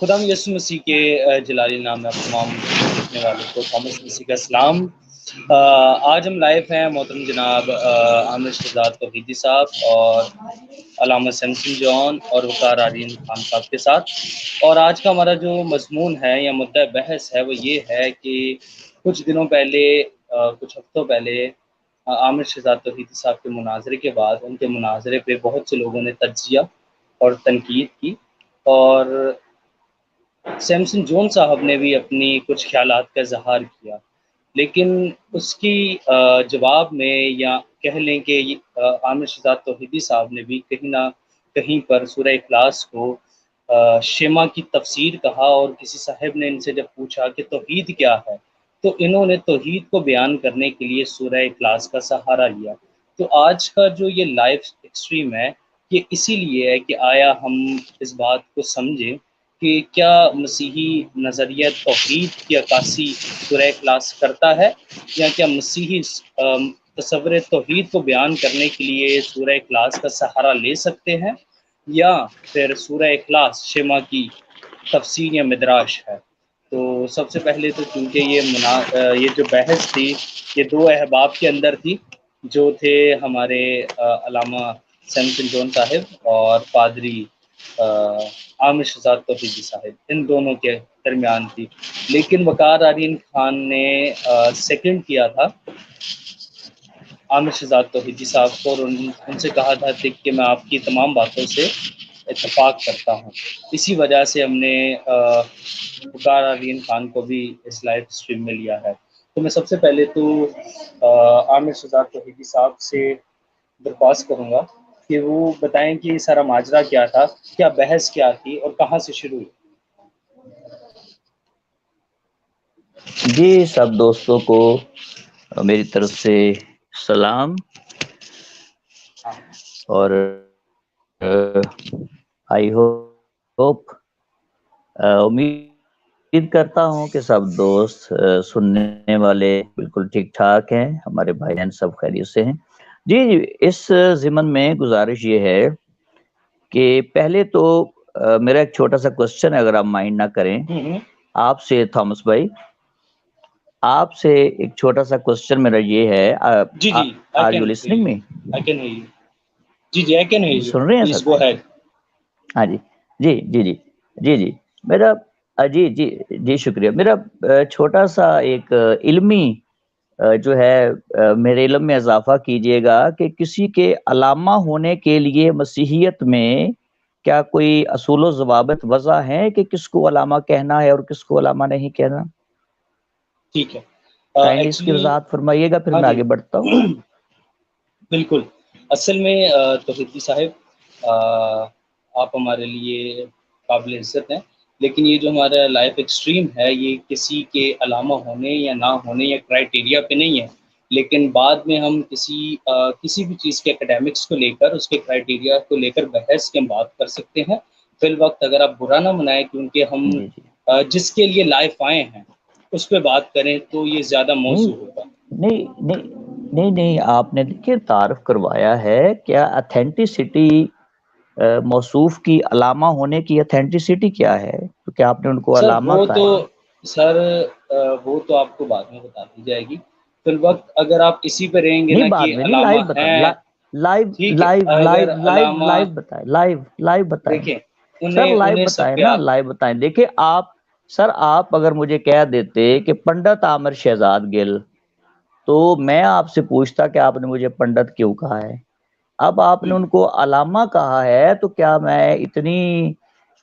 خدا یسوع مسیح کے جلالی نام میں تمام دیکھنے والوں کو تھامس مسیح کا سلام۔ آج ہم لائیو ہیں محترم جناب عامر شہزاد توحیدی صاحب اور علامہ سیمسن جان اور وقار آرین خان صاحب کے ساتھ، اور آج کا ہمارا جو مضمون ہے یا مدعا بحث ہے وہ یہ ہے کہ کچھ دنوں پہلے کچھ ہفتوں پہلے عامر شہزاد توحیدی صاحب کے مناظرے کے بعد ان کے مناظرے پہ بہت سے لوگوں نے تجزیہ اور تنقید کی، اور سیمسن جون صاحب نے بھی اپنی کچھ خیالات کا اظہار کیا، لیکن اس کی جواب میں یا کہہ لیں کہ عامر شہزاد توحیدی صاحب نے بھی کہیں نہ کہیں پر سورہ اخلاص کو شیما کی تفسیر کہا، اور کسی صاحب نے ان سے جب پوچھا کہ توحید کیا ہے تو انہوں نے توحید کو بیان کرنے کے لیے سورہ اخلاص کا سہارا لیا۔ تو آج کا جو یہ لائیو ایکسٹریم ہے یہ اسی لیے ہے کہ آیا ہم اس بات کو سمجھیں کہ کیا مسیحی نظریہ توحید کی عکاسی سورہ اخلاص کرتا ہے، یا کیا مسیحی تصور توحید کو بیان کرنے کے لیے سورہ اخلاص کا سہارا لے سکتے ہیں، یا پھر سورہ اخلاص شیما کی تفسیر یا مدراش ہے۔ تو سب سے پہلے تو چونکہ یہ جو بحث تھی یہ دو احباب کے اندر تھی، جو تھے ہمارے علامہ سیمسن جون صاحب اور پادری عامر شہزاد توحیدی صاحب، ان دونوں کے درمیان تھی، لیکن وقار آرین خان نے سیکنڈ کیا تھا عامر شہزاد توحیدی صاحب کو، اور ان سے کہا تھا کہ میں آپ کی تمام باتوں سے اتفاق کرتا ہوں۔ اسی وجہ سے ہم نے وقار آرین خان کو بھی اس لائیو اسٹریم میں لیا ہے۔ تو میں سب سے پہلے تو عامر شہزاد توحیدی صاحب سے درخواست کروں گا کہ وہ بتائیں کہ سارا ماجرا کیا تھا، کیا بحث کیا تھی اور کہاں سے شروع ہوئی۔ جی، سب دوستوں کو میری طرف سے سلام، اور آئی ہوپ امید کرتا ہوں کہ سب دوست سننے والے بالکل ٹھیک ٹھاک ہیں، ہمارے بھائی بہن سب خیریت سے ہیں۔ جی، اس ضمن میں گزارش یہ ہے کہ پہلے تو میرا ایک چھوٹا سا کوسچن ہے، اگر آپ مائنڈ نہ کریں، آپ سے تھامس بھائی، آپ سے ایک چھوٹا سا کوسچن میرا یہ ہے، آر یو لسننگ می؟ جی I can hear you. سن رہے ہیں Please سر؟ go ahead. ہاں جی میرا جی شکریہ۔ میرا چھوٹا سا ایک علمی جو ہے میرے علم میں اضافہ کیجئے گا کہ کسی کے علامہ ہونے کے لیے مسیحیت میں کیا کوئی اصول و ضوابط وضع ہیں کہ کس کو علامہ کہنا ہے اور کس کو علامہ نہیں کہنا؟ ٹھیک ہے، کائنڈلی اس کی وضاحت فرمائیے گا، پھر میں آگے بڑھتا ہوں۔ بالکل، اصل میں توحیدی صاحب آپ ہمارے لیے قابل عزت ہیں، لیکن یہ جو ہمارا لائف ایکسٹریم ہے یہ کسی کے علامہ ہونے یا نہ ہونے یا کرائٹیریا پہ نہیں ہے، لیکن بعد میں ہم کسی بھی چیز کے اکیڈیمکس کو لے کر، اس کے کرائٹیریا کو لے کر بحث کی ہم بات کر سکتے ہیں۔ فی الوقت اگر آپ برا نہ منائیں، کیونکہ ہم جس کے لیے لائف آئے ہیں اس پہ بات کریں تو یہ زیادہ موضوع ہوگا۔ نہیں، آپ نے دیکھیے تعارف کروایا ہے، کیا اتھینٹسٹی موصوف کی علامہ ہونے کی اتھینٹسٹی کیا ہے؟ تو کیا آپ نے ان کو علامہ کہا ہے؟ سر وہ تو آپ کو بعد میں بتا دی جائے گی، فی الوقت اگر آپ اسی پہ رہیں گے نہیں، نا بعد کہ میں نہیں، علامہ لائیو بتائیں، ہیں، ٹھیک ہے، اگر علامہ لائیو بتائیں دیکھیں سر، لائیو انہیں سب بتائیں پہ نا، لائیو بتائیں۔ دیکھیں آپ اگر مجھے کہہ دیتے کہ پنڈت عامر شہزاد گل، تو میں آپ سے پوچھتا کہ آپ نے مجھے پنڈت کیوں کہا ہے؟ اب آپ نے ان کو علامہ کہا ہے، تو کیا میں اتنی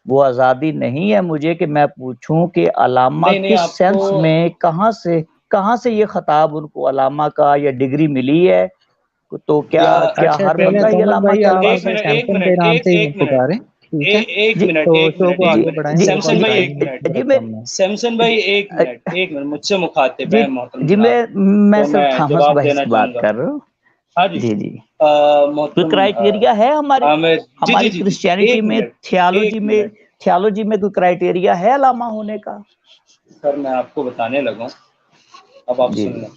وہ آزادی نہیں ہے مجھے کہ میں پوچھوں کہ علامہ نہیں کس آپ سینس کو میں، کہاں سے یہ خطاب ان کو علامہ کا یا ڈگری ملی ہے؟ تو کیا اچھا ہر چلیں بندہ یہ تھامس علامہ بھائی، آپ کہلوا اسے سکتا؟ سیمسن کے نام سے ہی پکاریں، ٹھیک ہے؟ تو شو کو آگے بڑھائیں، شو کو آگے بڑھائیں، میرا کام ہے۔ سیمسن بھائی ایک منٹ مجھ سے مخاطب ہے محترم جی، جناب، میں تو سر میں تھامس جواب بھائی دینا سے چاہوں بات گا۔ کر رہا ہوں۔ ہاں جی کوئی محترم کرائیٹیریا ہے عامر، ہماری جی کرسچینٹی میں، تھیالوجی میں کوئی کرائیٹیریا ہے علامہ ہونے کا؟ سر میں آپ کو بتانے لگا ہوں، اب آپ جی سن لیں۔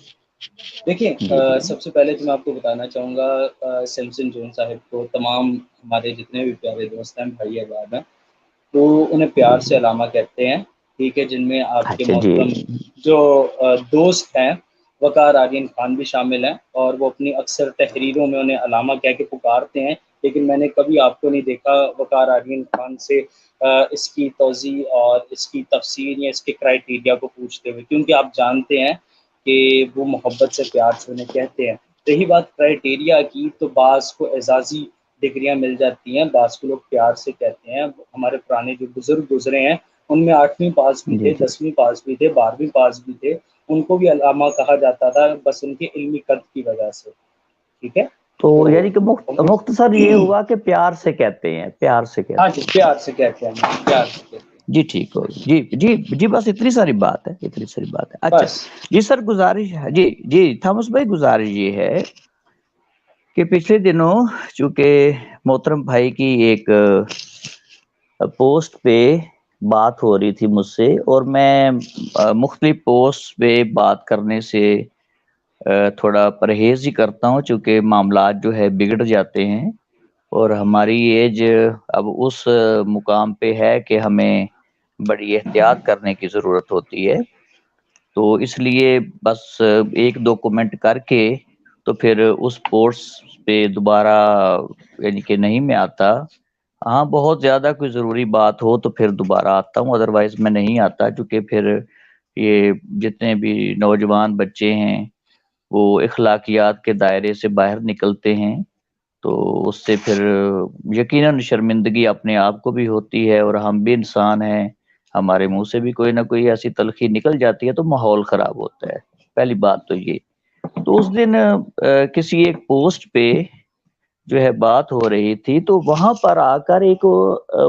دیکھیں سب سے پہلے تو میں آپ کو بتانا چاہوں گا سیمسن جون صاحب کو، تمام ہمارے جتنے بھی پیارے دوست ہیں، بھائی احباب ہیں، وہ انہیں پیار سے علامہ کہتے ہیں، ٹھیک ہے، جن میں آپ کے اچھا جی محترم جو دوست ہیں وقار آرین خان بھی شامل ہیں، اور وہ اپنی اکثر تحریروں میں انہیں علامہ کہہ کے پکارتے ہیں، لیکن میں نے کبھی آپ کو نہیں دیکھا وقار آرین خان سے اس کی توضیح اور اس کی تفسیر یا اس کے کرائیٹیریا کو پوچھتے ہوئے، کیونکہ آپ جانتے ہیں کہ وہ محبت سے پیار سے انہیں کہتے ہیں۔ رہی بات کرائیٹیریا کی، تو بعض کو اعزازی ڈگریاں مل جاتی ہیں، بعض کو لوگ پیار سے کہتے ہیں۔ ہمارے پرانے جو بزرگ گزرے ہیں ان میں 8ویں پاس بھی جی تھے، جی 10ویں پاس بھی تھے، 12ویں پاس بھی تھے، ان کو بھی علامہ کہا جاتا تھا، بس ان کے علمی قد کی وجہ سے، ٹھیک ہے۔ تو تو یعنی کہ مختصر یہ ہوا کہ پیار سے کہتے ہیں، پیار سے ہاں کہتے جی، ہیں۔ پیار سے کہتے ہیں، پیار سے کہتے ہیں، جی ٹھیک ہو، جی جی جی، بس اتنی ساری بات ہے، اتنی ساری بات ہے۔ اچھا بس۔ جی سر، گزارش ہے جی جی تھامس بھائی، گزارش یہ ہے کہ پچھلے دنوں چونکہ محترم بھائی کی ایک پوسٹ پہ بات ہو رہی تھی مجھ سے، اور میں مختلف پوسٹ پہ بات کرنے سے تھوڑا پرہیز ہی کرتا ہوں، چونکہ معاملات جو ہے بگڑ جاتے ہیں، اور ہماری ایج اب اس مقام پہ ہے کہ ہمیں بڑی احتیاط کرنے کی ضرورت ہوتی ہے، تو اس لیے بس ایک دو کمنٹ کر کے تو پھر اس پوسٹ پہ دوبارہ یعنی کہ نہیں میں آتا۔ ہاں بہت زیادہ کوئی ضروری بات ہو تو پھر دوبارہ آتا ہوں، ادروائز میں نہیں آتا، کیونکہ پھر یہ جتنے بھی نوجوان بچے ہیں وہ اخلاقیات کے دائرے سے باہر نکلتے ہیں، تو اس سے پھر یقیناً شرمندگی اپنے آپ کو بھی ہوتی ہے، اور ہم بھی انسان ہیں، ہمارے منہ سے بھی کوئی نہ کوئی ایسی تلخی نکل جاتی ہے تو ماحول خراب ہوتا ہے، پہلی بات تو یہ۔ تو اس دن کسی ایک پوسٹ پہ جو ہے بات ہو رہی تھی، تو وہاں پر آ کر ایک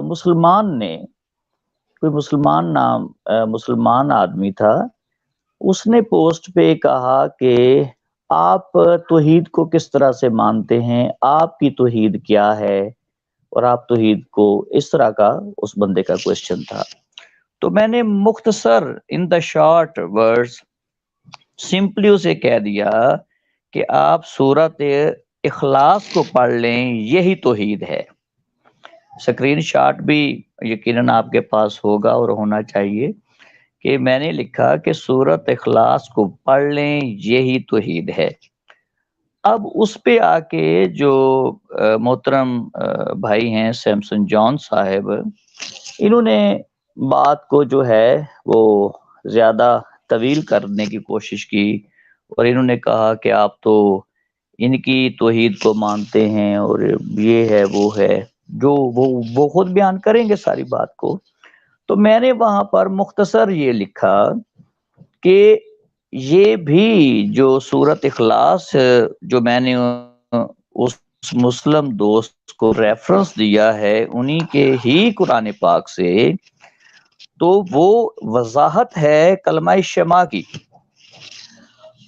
مسلمان نے، کوئی مسلمان آدمی تھا، اس نے پوسٹ پہ کہا کہ آپ توحید کو کس طرح سے مانتے ہیں، آپ کی توحید کیا ہے، اور آپ توحید کو، اس طرح کا اس بندے کا کوشچن تھا۔ تو میں نے مختصر ان دا شارٹ ورڈز سمپلی اسے کہہ دیا کہ آپ سورت اخلاص کو پڑھ لیں، یہی توحید ہے۔ سکرین شاٹ بھی یقیناً آپ کے پاس ہوگا اور ہونا چاہیے، کہ میں نے لکھا کہ سورت اخلاص کو پڑھ لیں، یہی توحید ہے۔ اب اس پہ آ کے جو محترم بھائی ہیں سیمسن جان صاحب، انہوں نے بات کو جو ہے وہ زیادہ طویل کرنے کی کوشش کی، اور انہوں نے کہا کہ آپ تو ان کی توحید کو مانتے ہیں، اور یہ ہے وہ ہے، جو وہ خود بیان کریں گے ساری بات کو۔ تو میں نے وہاں پر مختصر یہ لکھا کہ یہ بھی جو سورت اخلاص جو میں نے اس مسلم دوست کو ریفرنس دیا ہے انہی کے ہی قرآن پاک سے، تو وہ وضاحت ہے کلمہ شمع کی۔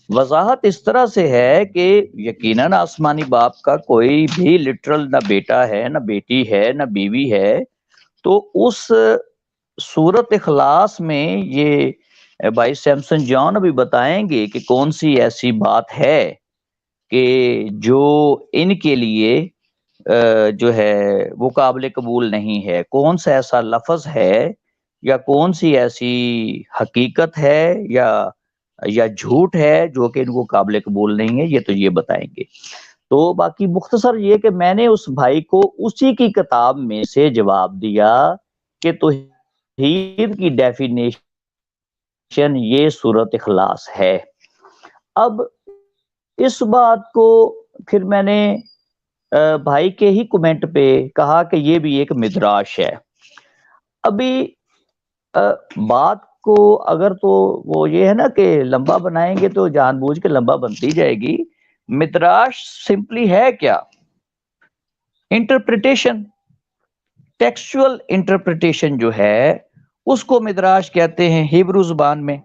وضاحت اس طرح سے ہے کہ یقیناً آسمانی باپ کا کوئی بھی لٹرل نہ بیٹا ہے، نہ بیٹی ہے، نہ بیوی ہے، تو اس سورت اخلاص میں یہ بھائی سیمسن جان ابھی بتائیں گے کہ کون سی ایسی بات ہے کہ جو ان کے لیے جو ہے وہ قابل قبول نہیں ہے، کون سا ایسا لفظ ہے یا کون سی ایسی حقیقت ہے یا جھوٹ ہے جو کہ ان کو قابل قبول نہیں ہے، یہ تو یہ بتائیں گے۔ تو باقی مختصر یہ کہ میں نے اس بھائی کو اسی کی کتاب میں سے جواب دیا کہ توحید کی ڈیفینیشن یہ سورت اخلاص ہے۔ اب اس بات کو پھر میں نے بھائی کے ہی کومنٹ پہ کہا کہ یہ بھی ایک مدراش ہے۔ ابھی بات کو اگر تو وہ یہ ہے نا کہ لمبا بنائیں گے تو جان بوجھ کے لمبا بنتی جائے گی۔ مدراش سمپلی ہے کیا؟ انٹرپریٹیشن، ٹیکسچول انٹرپریٹیشن جو ہے اس کو مدراش کہتے ہیں ہیبرو زبان میں۔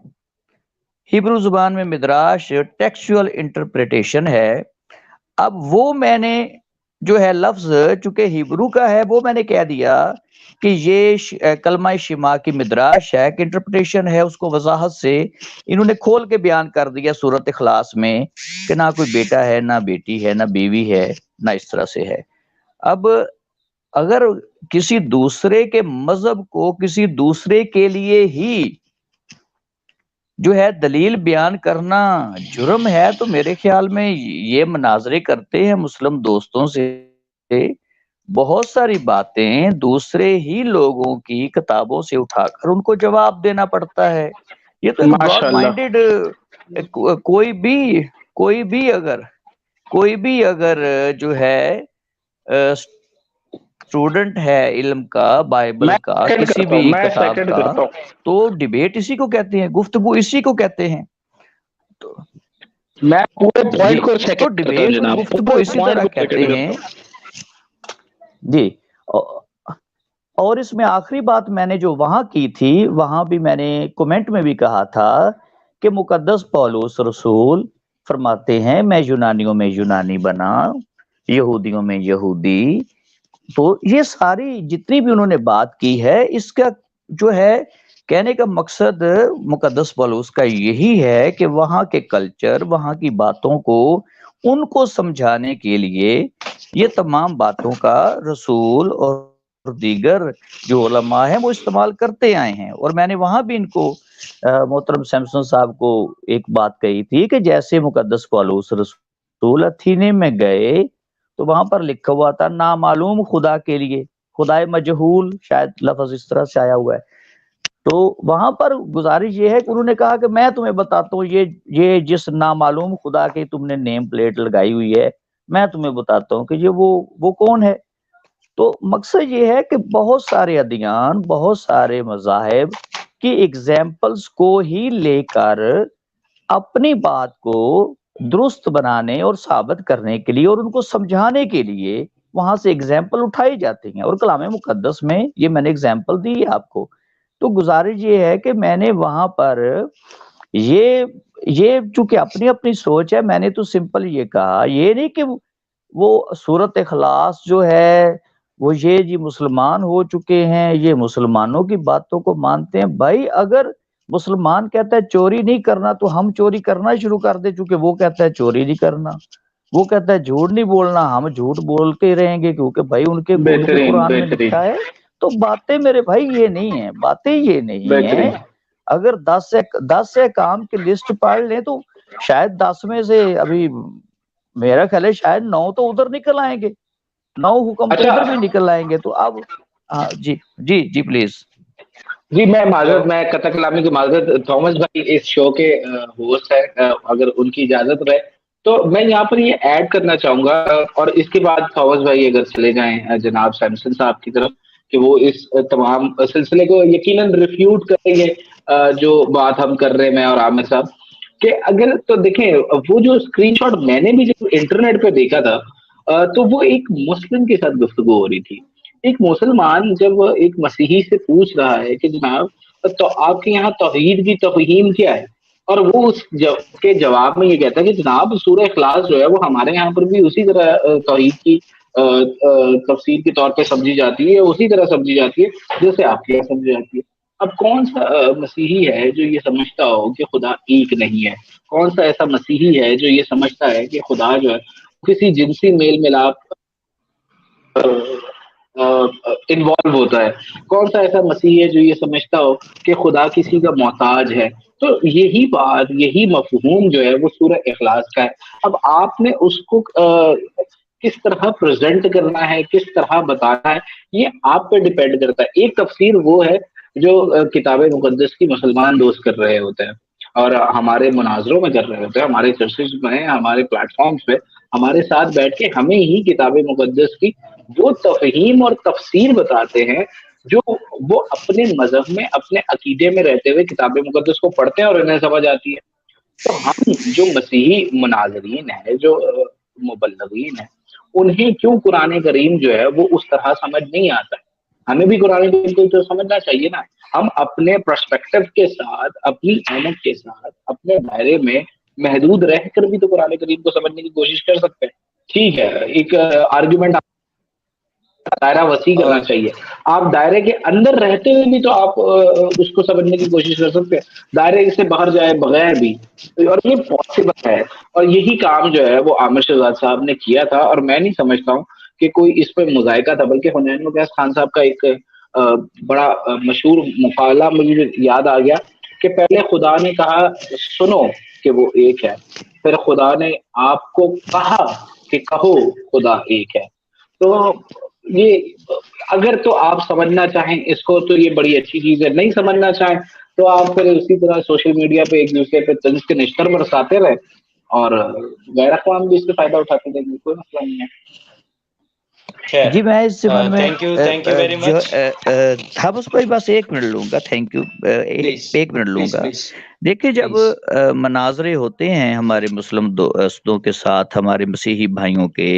ہیبرو زبان میں مدراش ٹیکسچول انٹرپریٹیشن ہے۔ اب وہ میں نے جو ہے لفظ چونکہ ہیبرو کا ہے وہ میں نے کہہ دیا کہ یہ کلمہ شما کی مدراش ہے کہ انٹرپریٹیشن ہے، اس کو وضاحت سے انہوں نے کھول کے بیان کر دیا سورۃ اخلاص میں کہ نہ کوئی بیٹا ہے، نہ بیٹی ہے، نہ بیوی ہے، نہ اس طرح سے ہے۔ اب اگر کسی دوسرے کے مذہب کو کسی دوسرے کے لیے ہی جو ہے دلیل بیان کرنا جرم ہے تو میرے خیال میں یہ مناظرے کرتے ہیں مسلم دوستوں سے، بہت ساری باتیں دوسرے ہی لوگوں کی کتابوں سے اٹھا کر ان کو جواب دینا پڑتا ہے۔ یہ تو ایک براڈ مائنڈڈ کوئی بھی اگر جو ہے اسٹوڈنٹ ہے علم کا، بائبل کا، کسی بھی کتاب کا، تو ڈیبیٹ اسی کو کہتے ہیں، گفتگو اسی کو کہتے ہیں۔ تو میں پورے پوائنٹ کو تو ڈیبیٹ گفتگو اسی طرح کہتے ہیں جی۔ اور اس میں آخری بات میں نے جو وہاں کی تھی، وہاں بھی میں نے کومنٹ میں بھی کہا تھا کہ مقدس پولس رسول فرماتے ہیں میں یونانیوں میں یونانی بنا، یہودیوں میں یہودی۔ تو یہ ساری جتنی بھی انہوں نے بات کی ہے، اس کا جو ہے کہنے کا مقصد مقدس پولس کا یہی ہے کہ وہاں کے کلچر، وہاں کی باتوں کو ان کو سمجھانے کے لیے یہ تمام باتوں کا رسول اور دیگر جو علماء ہیں وہ استعمال کرتے آئے ہیں۔ اور میں نے وہاں بھی ان کو محترم سیمسن صاحب کو ایک بات کہی تھی کہ جیسے مقدس پولس رسول اتھینے میں گئے تو وہاں پر لکھا ہوا تھا نامعلوم خدا کے لیے، خدائے مجہول شاید لفظ اس طرح سے آیا ہوا ہے۔ تو وہاں پر گزارش یہ ہے کہ انہوں نے کہا کہ میں تمہیں بتاتا ہوں یہ جس نامعلوم خدا کی تم نے نیم پلیٹ لگائی ہوئی ہے، میں تمہیں بتاتا ہوں کہ یہ وہ کون ہے۔ تو مقصد یہ ہے کہ بہت سارے ادیان، بہت سارے مذاہب کی ایگزامپلز کو ہی لے کر اپنی بات کو درست بنانے اور ثابت کرنے کے لیے اور ان کو سمجھانے کے لیے وہاں سے ایگزامپل اٹھائی جاتی ہیں، اور کلام مقدس میں یہ میں نے ایگزامپل دی ہے آپ کو۔ تو گزارش یہ ہے کہ میں نے وہاں پر یہ چونکہ اپنی اپنی سوچ ہے، میں نے تو سمپل یہ کہا، یہ نہیں کہ وہ سورۃ اخلاص جو ہے وہ یہ جی مسلمان ہو چکے ہیں، یہ مسلمانوں کی باتوں کو مانتے ہیں۔ بھائی اگر مسلمان کہتا ہے چوری نہیں کرنا تو ہم چوری کرنا شروع کر دیں، چونکہ وہ کہتا ہے چوری نہیں کرنا، وہ کہتا ہے جھوٹ نہیں بولنا، ہم جھوٹ بول کے رہیں گے کیونکہ بھائی ان کے قرآن میں لکھا ہے۔ تو باتیں میرے بھائی یہ نہیں ہیں، باتیں یہ نہیں ہیں۔ اگر 10 سے کام کی لسٹ پڑھ لیں تو شاید 10 میں سے ابھی میرا خیال ہے شاید 9 تو ادھر نکل آئیں گے، 9 حکم تو ادھر بھی نکل آئیں گے۔ تو اب جی پلیز جی میں معذرت، میں قطع کلامی کی معذرت، تھامس بھائی اس شو کے ہوسٹ ہے، اگر ان کی اجازت رہے تو میں یہاں پر یہ ایڈ کرنا چاہوں گا، اور اس کے بعد تھامس بھائی اگر چلے جائیں جناب سیمسن صاحب کی طرف کہ وہ اس تمام سلسلے کو یقیناً ریفیوٹ کریں گے جو بات ہم کر رہے ہیں میں اور عامر صاحب، کہ اگر تو دیکھیں وہ جو اسکرین شاٹ میں نے بھی جب انٹرنیٹ پہ دیکھا تھا تو وہ ایک مسلم کے ساتھ گفتگو ہو رہی تھی۔ ایک مسلمان جب ایک مسیحی سے پوچھ رہا ہے کہ جناب تو آپ کے یہاں توحید کی تفہیم کیا ہے، اور وہ اس کے جواب میں یہ کہتا ہے کہ جناب سورہ اخلاص جو ہے وہ ہمارے یہاں پر بھی اسی طرح توحید کی تفسیر کے طور پہ سمجھی جاتی ہے، اسی طرح سمجھی جاتی ہے جیسے آپ کے یہاں سمجھی جاتی ہے۔ اب کون سا مسیحی ہے جو یہ سمجھتا ہو کہ خدا ایک نہیں ہے؟ کون سا ایسا مسیحی ہے جو یہ سمجھتا ہے کہ خدا جو ہے کسی جنسی میل ملاپ انوالو ہوتا ہے؟ کون سا ایسا مسیحی ہے جو یہ سمجھتا ہو کہ خدا کسی کا محتاج ہے؟ تو یہی بات، یہی مفہوم جو ہے وہ سورہ اخلاص کا ہے۔ اب آپ نے اس کو کس طرح پریزنٹ کرنا ہے، کس طرح بتانا ہے، یہ آپ پہ ڈیپینڈ کرتا ہے۔ ایک تفسیر وہ ہے جو کتاب مقدس کی مسلمان دوست کر رہے ہوتے ہیں اور ہمارے مناظروں میں کر رہے ہوتے ہیں، ہمارے چرچز میں، ہمارے پلیٹ فارمز پہ ہمارے ساتھ بیٹھ کے ہمیں ہی کتاب مقدس کی وہ تفہیم اور تفسیر بتاتے ہیں جو وہ اپنے مذہب میں، اپنے عقیدے میں رہتے ہوئے کتاب مقدس کو پڑھتے ہیں اور انہیں سمجھ آتی ہے۔ تو ہم جو مسیحی مناظرین ہیں، جو مبلغین ہیں، انہیں کیوں قرآن کریم جو ہے وہ اس طرح سمجھ نہیں آتا ہے؟ ہمیں بھی قرآن کریم کو تو سمجھنا چاہیے نا۔ ہم اپنے پرسپیکٹو کے ساتھ، اپنی اہمیت کے ساتھ، اپنے دائرے میں محدود رہ کر بھی تو قرآن کریم کو سمجھنے کی کوشش کر سکتے ہیں۔ ٹھیک ہے، ایک آرگیومنٹ دائرہ وسیع کرنا چاہیے. آپ دائرے کے اندر رہتے ہوئے بھی تو آپ اس کو سمجھنے کی کوشش کر سکتے ہیں، دائرے سے باہر جائے بغیر بھی، اور یہ پاسبل ہے. اور یہی کام جو ہے وہ عامر شہزاد صاحب نے کیا تھا، اور میں نہیں سمجھتا ہوں کہ کوئی اس پہ مذائقہ تھا، بلکہ حنین مقیاس خان صاحب کا ایک بڑا مشہور مقالہ مجھے یاد آ گیا کہ پہلے خدا نے کہا سنو کہ وہ ایک ہے، پھر خدا نے آپ کو کہا کہ کہو خدا ایک ہے. تو یہ اگر تو آپ سمجھنا چاہیں اس کو تو یہ بڑی اچھی چیز ہے، نہیں سمجھنا چاہیں تو آپ پھر اسی طرح سوشل میڈیا پہ ایک دوسرے پہ طنز کے نشتر برساتے رہے، اور غیر اقوام بھی اس سے فائدہ اٹھاتے رہیں گے، کوئی مسئلہ نہیں ہے. جی میں اس زمن میں thank you very much. Thomas بھائی بس 1 منٹ لوں گا. Thank you. 1 منٹ لوں گا. دیکھیں جب مناظرے ہوتے ہیں ہمارے مسلم دوستوں کے ساتھ، ہمارے مسیحی بھائیوں کے،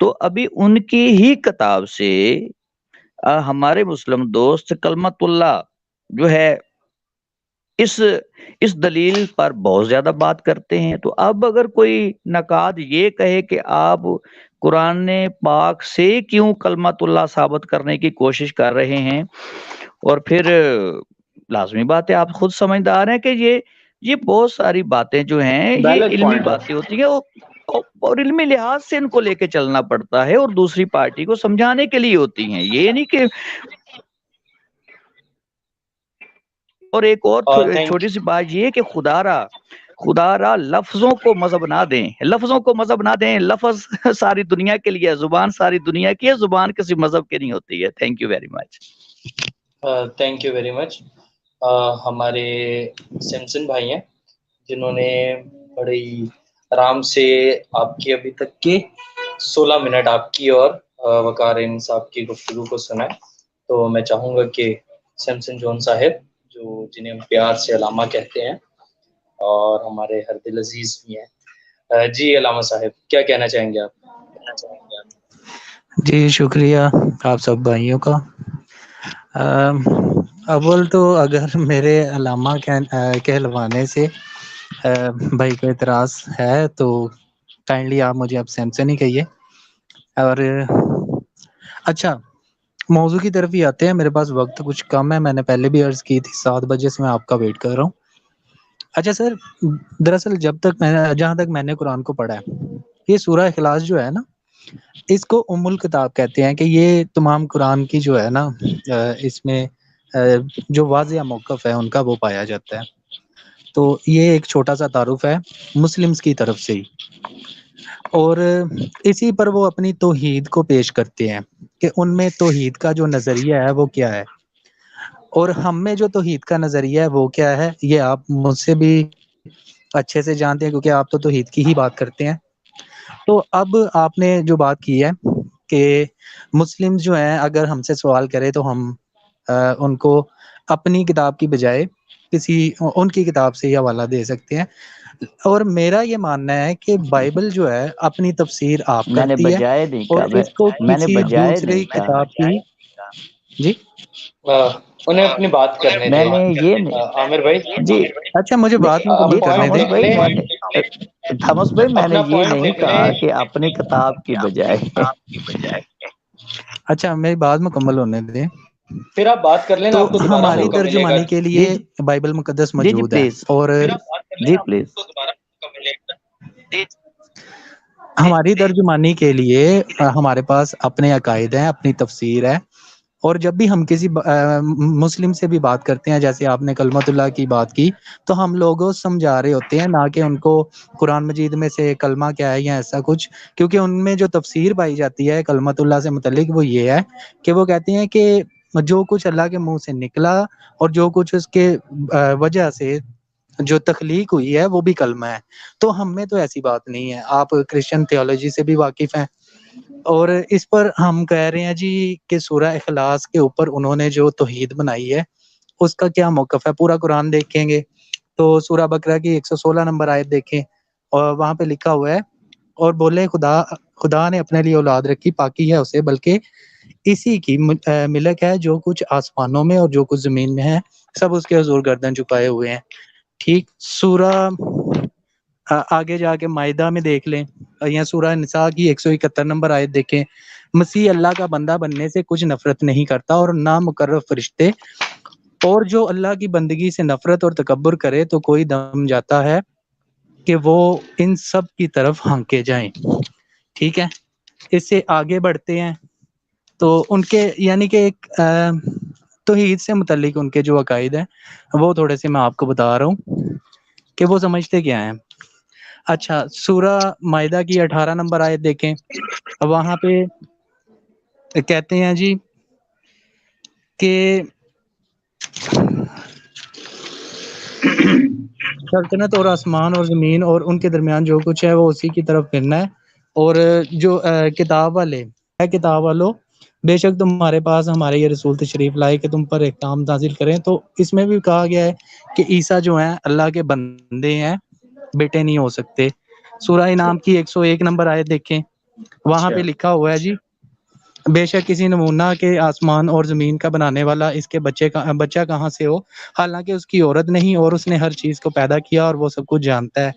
تو ابھی ان کی ہی کتاب سے ہمارے مسلم دوست کلمت اللہ جو ہے اس دلیل پر بہت زیادہ بات کرتے ہیں. تو اب اگر کوئی نقاد یہ کہے کہ آپ قرآن پاک سے کیوں کلمت اللہ ثابت کرنے کی کوشش کر رہے ہیں، اور پھر لازمی بات ہے آپ خود سمجھدار ہیں کہ یہ بہت ساری باتیں جو ہیں یہ Valid علمی point ہے. باتیں ہوتی ہیں، اور علمی لحاظ سے ان کو لے کے چلنا پڑتا ہے، اور دوسری پارٹی کو سمجھانے کے لیے ہوتی ہیں. یہ نہیں کہ اور ایک اور چھوٹی سی بات یہ کہ خدا را لفظوں کو مذہب نہ دیں، لفظوں کو مذہب نہ دیں. لفظ ساری دنیا کے لیے، زبان ساری دنیا کی ہے، زبان کسی مذہب کی نہیں ہوتی ہے. Thank you very much. Thank you very much. ہمارے سمسن بھائی ہیں جنہوں نے بڑے آرام سے آپ کی ابھی تک کے 16 منٹ آپ کی اور وقار صاحب کی گفتگو کو سنا ہے. تو میں چاہوں گا کہ سمسن جون صاحب، جو جنہیں ہم پیار سے علامہ کہتے ہیں اور ہمارے ہر دل عزیز بھی ہیں، جی علامہ صاحب کیا کہنا چاہیں گے آپ؟ جی شکریہ آپ سب بھائیوں کا. اول تو اگر میرے علامہ کہلوانے سے بھائی کو اعتراض ہے تو کائنڈلی آپ مجھے اب سیمسن ہی کہیے. اور اچھا موضوع کی طرف ہی آتے ہیں، میرے پاس وقت کچھ کم ہے، میں نے پہلے بھی عرض کی تھی 7 بجے سے میں آپ کا ویٹ کر رہا ہوں. اچھا سر، دراصل جہاں تک میں نے قرآن کو پڑھا ہے، یہ سورہ اخلاص جو ہے نا، اس کو ام الکتاب کہتے ہیں، کہ یہ تمام قرآن کی جو ہے نا اس میں جو واضح موقف ہے ان کا وہ پایا جاتا ہے. تو یہ ایک چھوٹا سا تعارف ہے مسلمز کی طرف سے ہی، اور اسی پر وہ اپنی توحید کو پیش کرتے ہیں کہ ان میں توحید کا جو نظریہ ہے وہ کیا ہے، اور ہم میں جو توحید کا نظریہ ہے وہ کیا ہے، یہ آپ مجھ سے بھی اچھے سے جانتے ہیں کیونکہ آپ تو توحید کی ہی بات کرتے ہیں. تو اب آپ نے جو بات کی ہے کہ مسلم جو ہیں اگر ہم سے سوال کرے تو ہم ان کو اپنی کتاب کی بجائے ان کی کتاب سے ہی حوالہ دے سکتے ہیں. اور میرا یہ ماننا ہے کہ بائبل جو ہے اپنی تفسیر آپ میں نے کرتی ہے، بجائے نہیں اور کہا، اس کو میں نے کسی بجائے دوسرے نہیں کہا. کتاب کی جی انہیں اپنی بات کرنے میں دیں نے یہ نہیں عامر بھائی. جی اچھا مجھے بات جی مکمل کرنے تھامس دیں. بھائی تھامس بھائی میں نے اپنا یہ پوائنٹ نہیں کہا کہ اپنی کتاب کی بجائے. اچھا میری بات مکمل ہونے دیں. پھر آپ بات کر لینا، تو آپ کو دوبارہ ہماری موقع ملے گا. ترجمانی کے جی لیے بائبل مقدس جی موجود ہے، پلیز، اور جی پلیز. ہماری ترجمانی کے لیے ہمارے پاس اپنے عقائد ہیں، اپنی تفسیر ہے. اور جب بھی ہم کسی مسلم سے بھی بات کرتے ہیں، جیسے آپ نے کلمت اللہ کی بات کی، تو ہم لوگوں سمجھا رہے ہوتے ہیں، نہ کہ ان کو قرآن مجید میں سے کلمہ کیا ہے یا ایسا کچھ. کیونکہ ان میں جو تفسیر پائی جاتی ہے کلمت اللہ سے متعلق وہ یہ ہے کہ وہ کہتے ہیں کہ جو کچھ اللہ کے منہ سے نکلا اور جو کچھ اس کے وجہ سے جو تخلیق ہوئی ہے وہ بھی کلمہ ہے. تو ہم میں تو ایسی بات نہیں ہے. آپ کرسچن تھیولوجی سے بھی واقف ہیں، اور اس پر ہم کہہ رہے ہیں جی کہ سورہ اخلاص کے اوپر انہوں نے جو توحید بنائی ہے اس کا کیا موقف ہے. پورا قرآن دیکھیں گے تو سورہ بقرہ کی 116 نمبر آیت دیکھیں، اور وہاں پہ لکھا ہوا ہے اور بولے خدا نے اپنے لیے اولاد رکھی، پاکی ہے اسے، بلکہ اسی کی ملک ہے، جو کچھ آسمانوں میں اور جو کچھ زمین میں ہے سب اس کے حضور گردن چھپائے ہوئے ہیں. ٹھیک. سورہ آگے جا کے مائدہ میں دیکھ لیں یا سورہ نساء کی 171 نمبر آیت دیکھیں، مسیح اللہ کا بندہ بننے سے کچھ نفرت نہیں کرتا اور نہ مقرر فرشتے، اور جو اللہ کی بندگی سے نفرت اور تکبر کرے تو کوئی دم جاتا ہے کہ وہ ان سب کی طرف ہانکے جائیں. ٹھیک ہے، اس سے آگے بڑھتے ہیں تو ان کے یعنی کہ ایک توحید سے متعلق ان کے جو عقائد ہیں وہ تھوڑے سے میں آپ کو بتا رہا ہوں کہ وہ سمجھتے کیا ہیں. اچھا، سورہ مائدہ کی 18 نمبر آیت دیکھیں، وہاں پہ کہتے ہیں جی کہ سلطنت اور آسمان اور زمین اور ان کے درمیان جو کچھ ہے وہ اسی کی طرف پھرنا ہے، اور جو کتاب والے ہے، کتاب والو بے شک تمہارے پاس ہمارے یہ رسول تشریف لائے کہ تم پر احکام نازل کریں. تو اس میں بھی کہا گیا ہے کہ عیسیٰ جو ہیں اللہ کے بندے ہیں، بیٹے نہیں ہو سکتے. سورہ انعام کی 101 نمبر آیت دیکھیں، وہاں پہ لکھا ہوا ہے جی بے شک کسی نمونہ کے آسمان اور زمین کا بنانے والا اس کے بچہ کہاں سے ہو، حالانکہ اس کی عورت نہیں، اور اس نے ہر چیز کو پیدا کیا اور وہ سب کچھ جانتا ہے.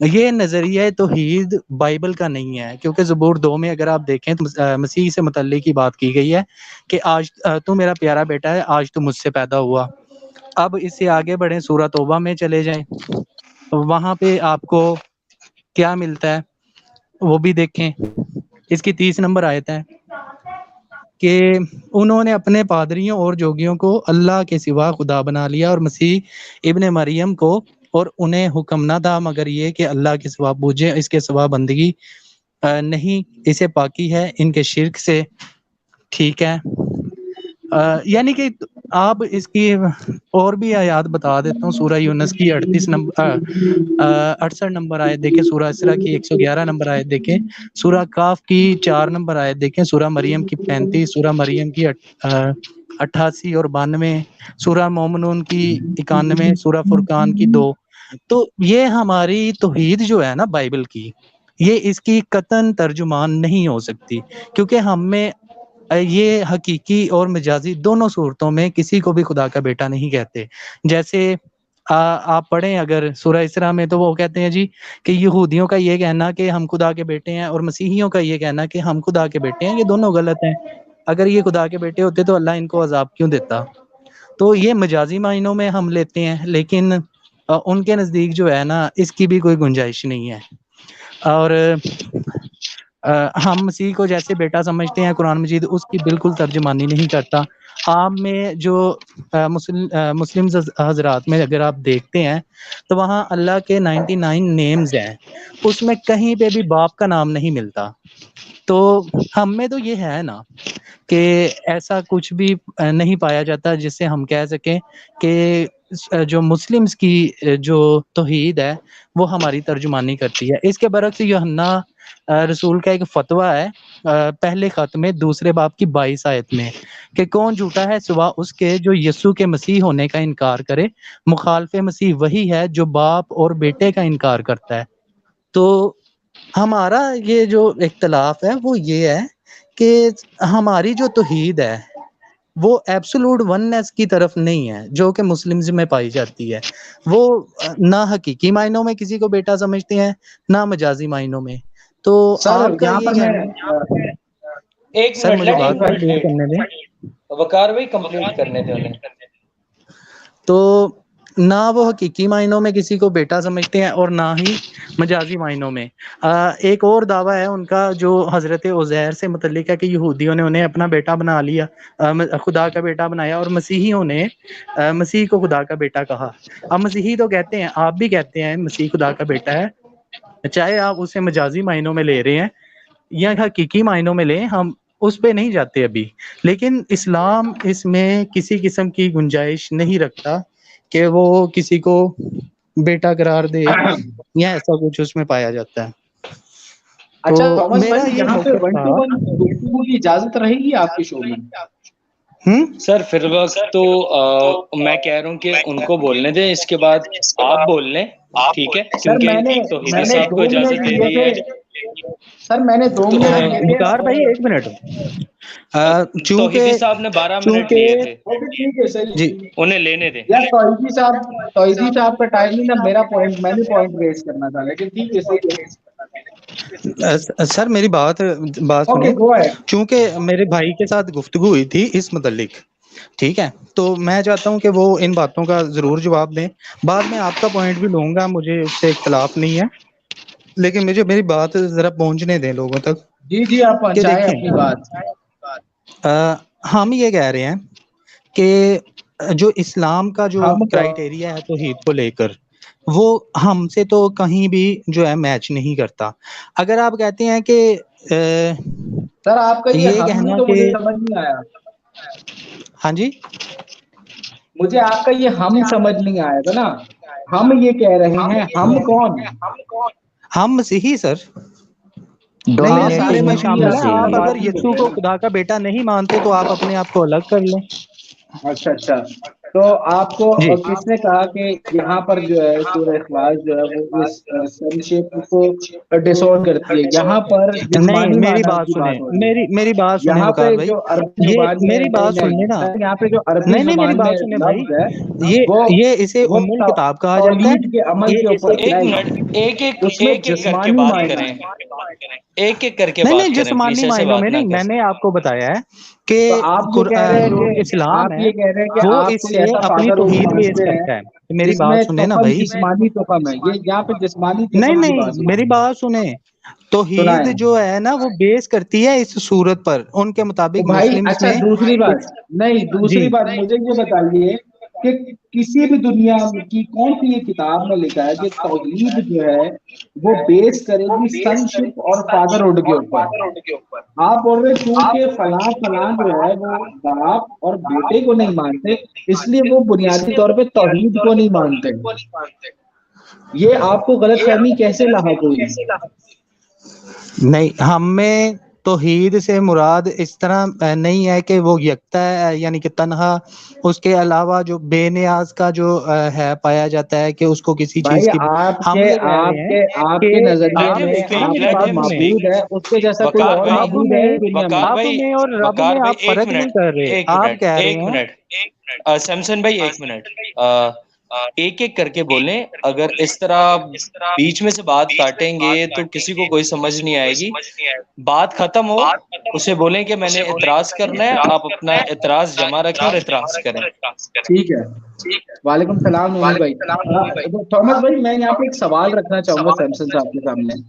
یہ نظریہ توحید بائبل کا نہیں ہے، کیونکہ زبور 2 میں اگر آپ دیکھیں تو مسیح سے متعلق کی بات کی گئی ہے کہ آج تو میرا پیارا بیٹا ہے، آج تو مجھ سے پیدا ہوا. اب اس سے آگے بڑھیں، سورہ توبہ میں چلے جائیں، وہاں پہ آپ کو کیا ملتا ہے وہ بھی دیکھیں. اس کی 30 نمبر آیت ہے کہ انہوں نے اپنے پادریوں اور جوگیوں کو اللہ کے سوا خدا بنا لیا اور مسیح ابن مریم کو، اور انہیں حکم نہ تھا مگر یہ کہ اللہ کے سوا پوجیں، اس کے سوا بندگی نہیں، اسے پاکی ہے ان کے شرک سے. ٹھیک ہے، یعنی کہ آپ اس کی اور بھی آیات بتا دیتا ہوں. سورہ یونس کی 68 نمبر آیت دیکھیں، سورہ اسراء کی 111 نمبر آیت دیکھیں، سورہ کاف کی 4 نمبر آیت دیکھیں، سورہ مریم کی 35، سورہ مریم کی 88 اور 92، سورہ مومنون کی 91، سورہ فرقان کی 2. تو یہ ہماری توحید جو ہے نا بائبل کی، یہ اس کی قطعاً ترجمان نہیں ہو سکتی، کیونکہ ہم میں یہ حقیقی اور مجازی دونوں صورتوں میں کسی کو بھی خدا کا بیٹا نہیں کہتے. جیسے آپ پڑھیں اگر سورہ اسراء میں تو وہ کہتے ہیں جی کہ یہودیوں کا یہ کہنا کہ ہم خدا کے بیٹے ہیں اور مسیحیوں کا یہ کہنا کہ ہم خدا کے بیٹے ہیں، یہ دونوں غلط ہیں. اگر یہ خدا کے بیٹے ہوتے تو اللہ ان کو عذاب کیوں دیتا؟ تو یہ مجازی معنوں میں ہم لیتے ہیں، لیکن ان کے نزدیک جو ہے نا اس کی بھی کوئی گنجائش نہیں ہے. اور ہم مسیح کو جیسے بیٹا سمجھتے ہیں، قرآن مجید اس کی بالکل ترجمانی نہیں کرتا. عام میں جو مسلم حضرات میں اگر آپ دیکھتے ہیں تو وہاں اللہ کے 99 نیمز ہیں، اس میں کہیں پہ بھی باپ کا نام نہیں ملتا. تو ہم میں تو یہ ہے نا کہ ایسا کچھ بھی نہیں پایا جاتا جس سے ہم کہہ سکیں کہ جو مسلمز کی جو توحید ہے وہ ہماری ترجمانی کرتی ہے. اس کے برعکس یوحنا رسول کا ایک فتویٰ ہے پہلے خط میں 2 باب کی 22 آیت میں کہ کون جھوٹا ہے سوا اس کے جو یسوع کے مسیح ہونے کا انکار کرے، مخالف مسیح وہی ہے جو باپ اور بیٹے کا انکار کرتا ہے. تو ہمارا یہ جو اختلاف ہے وہ یہ ہے کہ ہماری جو توحید ہے وہ ایبسولوٹ وننس کی طرف نہیں ہے جو کہ مسلمز میں پائی جاتی ہے. وہ نہ حقیقی معنوں میں کسی کو بیٹا سمجھتے ہیں، نہ مجازی معنوں میں. تو سر آپ کا یہاں یہ پر میں کہنا ایک سر منٹ مجھے لیٹ بات کمپلیٹ کرنے دیں. وقار بھائی کمپلیٹ کرنے دیں انہیں. تو نہ وہ حقیقی معنوں میں کسی کو بیٹا سمجھتے ہیں اور نہ ہی مجازی معنوں میں. ایک اور دعویٰ ہے ان کا جو حضرت عزیر سے متعلق ہے کہ یہودیوں نے انہیں اپنا بیٹا بنا لیا، خدا کا بیٹا بنایا، اور مسیحیوں نے مسیح کو خدا کا بیٹا کہا. اب مسیحی تو کہتے ہیں، آپ بھی کہتے ہیں مسیح خدا کا بیٹا ہے، چاہے آپ اسے مجازی معنوں میں لے رہے ہیں یا حقیقی معنوں میں لیں، ہم اس پہ نہیں جاتے ابھی. لیکن اسلام اس میں کسی قسم کی گنجائش نہیں رکھتا کہ وہ کسی کو بیٹا قرار دے یا ایسا کچھ اس میں پایا جاتا ہے. اچھا تو تھامس میرا بھائی یہ یہاں پہ موقف 1 to 1 تھا. گفتگو کی اجازت رہے گی آپ کے شو میں؟ سر فی الوقت تو میں کہہ رہا ہوں کہ ان کو بولنے دیں، اس کے بعد آپ بول لیں، ٹھیک ہے؟ سر میں کیونکہ نے توحیدی صاحب کو 2 اجازت منٹ دے لیے دی تھے ہے. سر، میں نے 2 تو منٹ لیے تھے. وقار بھائی ایک منٹ، توحیدی چونکہ صاحب نے 12 منٹ لیے تھے، ٹھیک ہے صحیح جی انہیں لینے دیں۔ یار توحیدی صاحب کا ٹائم ہی نا میرا پوائنٹ، میں نے پوائنٹ ریز کرنا تھا، لیکن ٹھیک ہے صحیح ہے. سر میری بات اوکے سنیں، گو ہے. چونکہ میرے بھائی کے ساتھ گفتگو ہوئی تھی اس متعلق، ٹھیک ہے، تو میں چاہتا ہوں کہ وہ ان باتوں کا ضرور جواب دیں۔ بعد میں آپ کا پوائنٹ بھی لوں گا، مجھے اس سے اختلاف نہیں ہے، لیکن مجھے میری بات ذرا پہنچنے دیں لوگوں تک جی آپ کہ پہنچائیں دیکھیں اپنی بات. ہم یہ کہہ رہے ہیں کہ جو اسلام کا جو ہم کرائٹیریا ہے توحید کو لے کر، وہ ہم سے تو کہیں بھی جو ہے میچ نہیں کرتا۔ اگر آپ کہتے ہیں کہ سر آپ کا یہ ہم کہنا نہیں تو کہ مجھے سمجھ نہیں آیا، ہاں جی مجھے آپ کا یہ ہم سمجھ نہیں آیا تھا نا. ہم یہ کہہ رہے ہیں، ہم کون؟ ہم مسیحی سر، نہیں آپ یہ بھی سارے اس میں مسیحی شامل ہیں۔ آپ آپ کا اگر بات نہیں یسوع کرتے کو نا. خدا کا بیٹا نہیں مانتے تو آپ اپنے آپ کو الگ کر لیں۔ اچھا تو آپ کو جی کس نے کہا کہ یہاں پر جو ہے سورہ اخلاص جو ہے وہ اس سنشپ کو ڈسون کرتی ہے؟ یہاں پر نہیں، جسمانی میری معنی بات کی سنیں، بات ہو رہی ہے. میری بات سنیں یہاں وقار پہ بھائی، جو عربی یہ زبان میں میری بات سنیں نا، یہاں پہ جو عربی نہیں میری زبان میں بات سنیں بھائی، لفظ ہے یہ اسے وہ ام الکتاب کہا جاتا توحید کے ہے، عمل کے یہ اوپر ایک اپلائی منٹ، ایک اس میں کر کے جسمانی بات معنی کریں، ہے. ایک کر کے نہیں بات کریں جسمانی پلیز، ایسے مائنڈوں بات میں نہ نہیں، کر۔ میں نے آپ کو بتایا ہے کہ تو آپ یہ کہہ رہے ہیں جو کہ اسلام آپ ہے یہ کہہ رہے ہیں کہ وہ آپ اس کوئی سے ایسا اپنی فادر توحید پیش مانتے ہیں کرتا ہے۔ میری جس میں بات سنیں نا تخم بھائی، جسمانی تخم ہے، یہ یہاں پہ جسمانی نہیں تخم کی بات نہیں میری ہے. بات سنیں، توحید سنائیں. جو ہے نا وہ بیس کرتی ہے اس صورت پر، ان کے تو مطابق بھائی مسلمز اچھا میں دوسری بات، نہیں جی دوسری بات مجھے یہ بتائیے کہ کسی بھی دنیا کی کون سی یہ کتاب میں لکھا ہے کہ توحید جو ہے وہ بیس کرے گی سنشپ اور فادرہڈ کے اوپر؟ آپ بول رہے چونکہ فلاں فلاں جو ہے وہ باپ اور بیٹے کو نہیں مانتے اس لیے وہ بنیادی طور پہ توحید کو نہیں مانتے. یہ آپ کو غلط فہمی کیسے لاحق ہوئی؟ نہیں، ہم میں توحید سے مراد اس طرح نہیں ہے کہ وہ یکتا ہے، یعنی کہ تنہا، اس کے علاوہ جو بے نیاز کا جو ہے پایا جاتا ہے کہ اس کو کسی چیز بھائی کی، آپ ہم کے یہ کہہ رہے آپ ہیں کے آپ کہ کے نظریے let him میں سنیں speak، آپ میری کا let جو بات him سنیں، speak۔ معبود ہے اس کے جیسا کوئی وقار اور بھائی، معبود ہے اس دنیا میں؟ اب میں اور رب وقار میں بھائی آپ فرق نہیں کر رہے، آپ کہہ رہے ہیں سیمسن بھائی ایک منٹ، ایک کر کے بولیں، اگر اس طرح بیچ میں سے بات کاٹیں گے تو کسی کو کوئی سمجھ نہیں آئے گی۔ بات ختم ہو اسے بولیں کہ میں نے اعتراض کرنا ہے، آپ اپنا اعتراض جمع رکھیں اور اعتراض کریں۔ ٹھیک ہے. وعلیکم السلام نونی بھائی. تھامس بھائی میں یہاں پہ ایک سوال رکھنا چاہوں گا سیمسن صاحب کے سامنے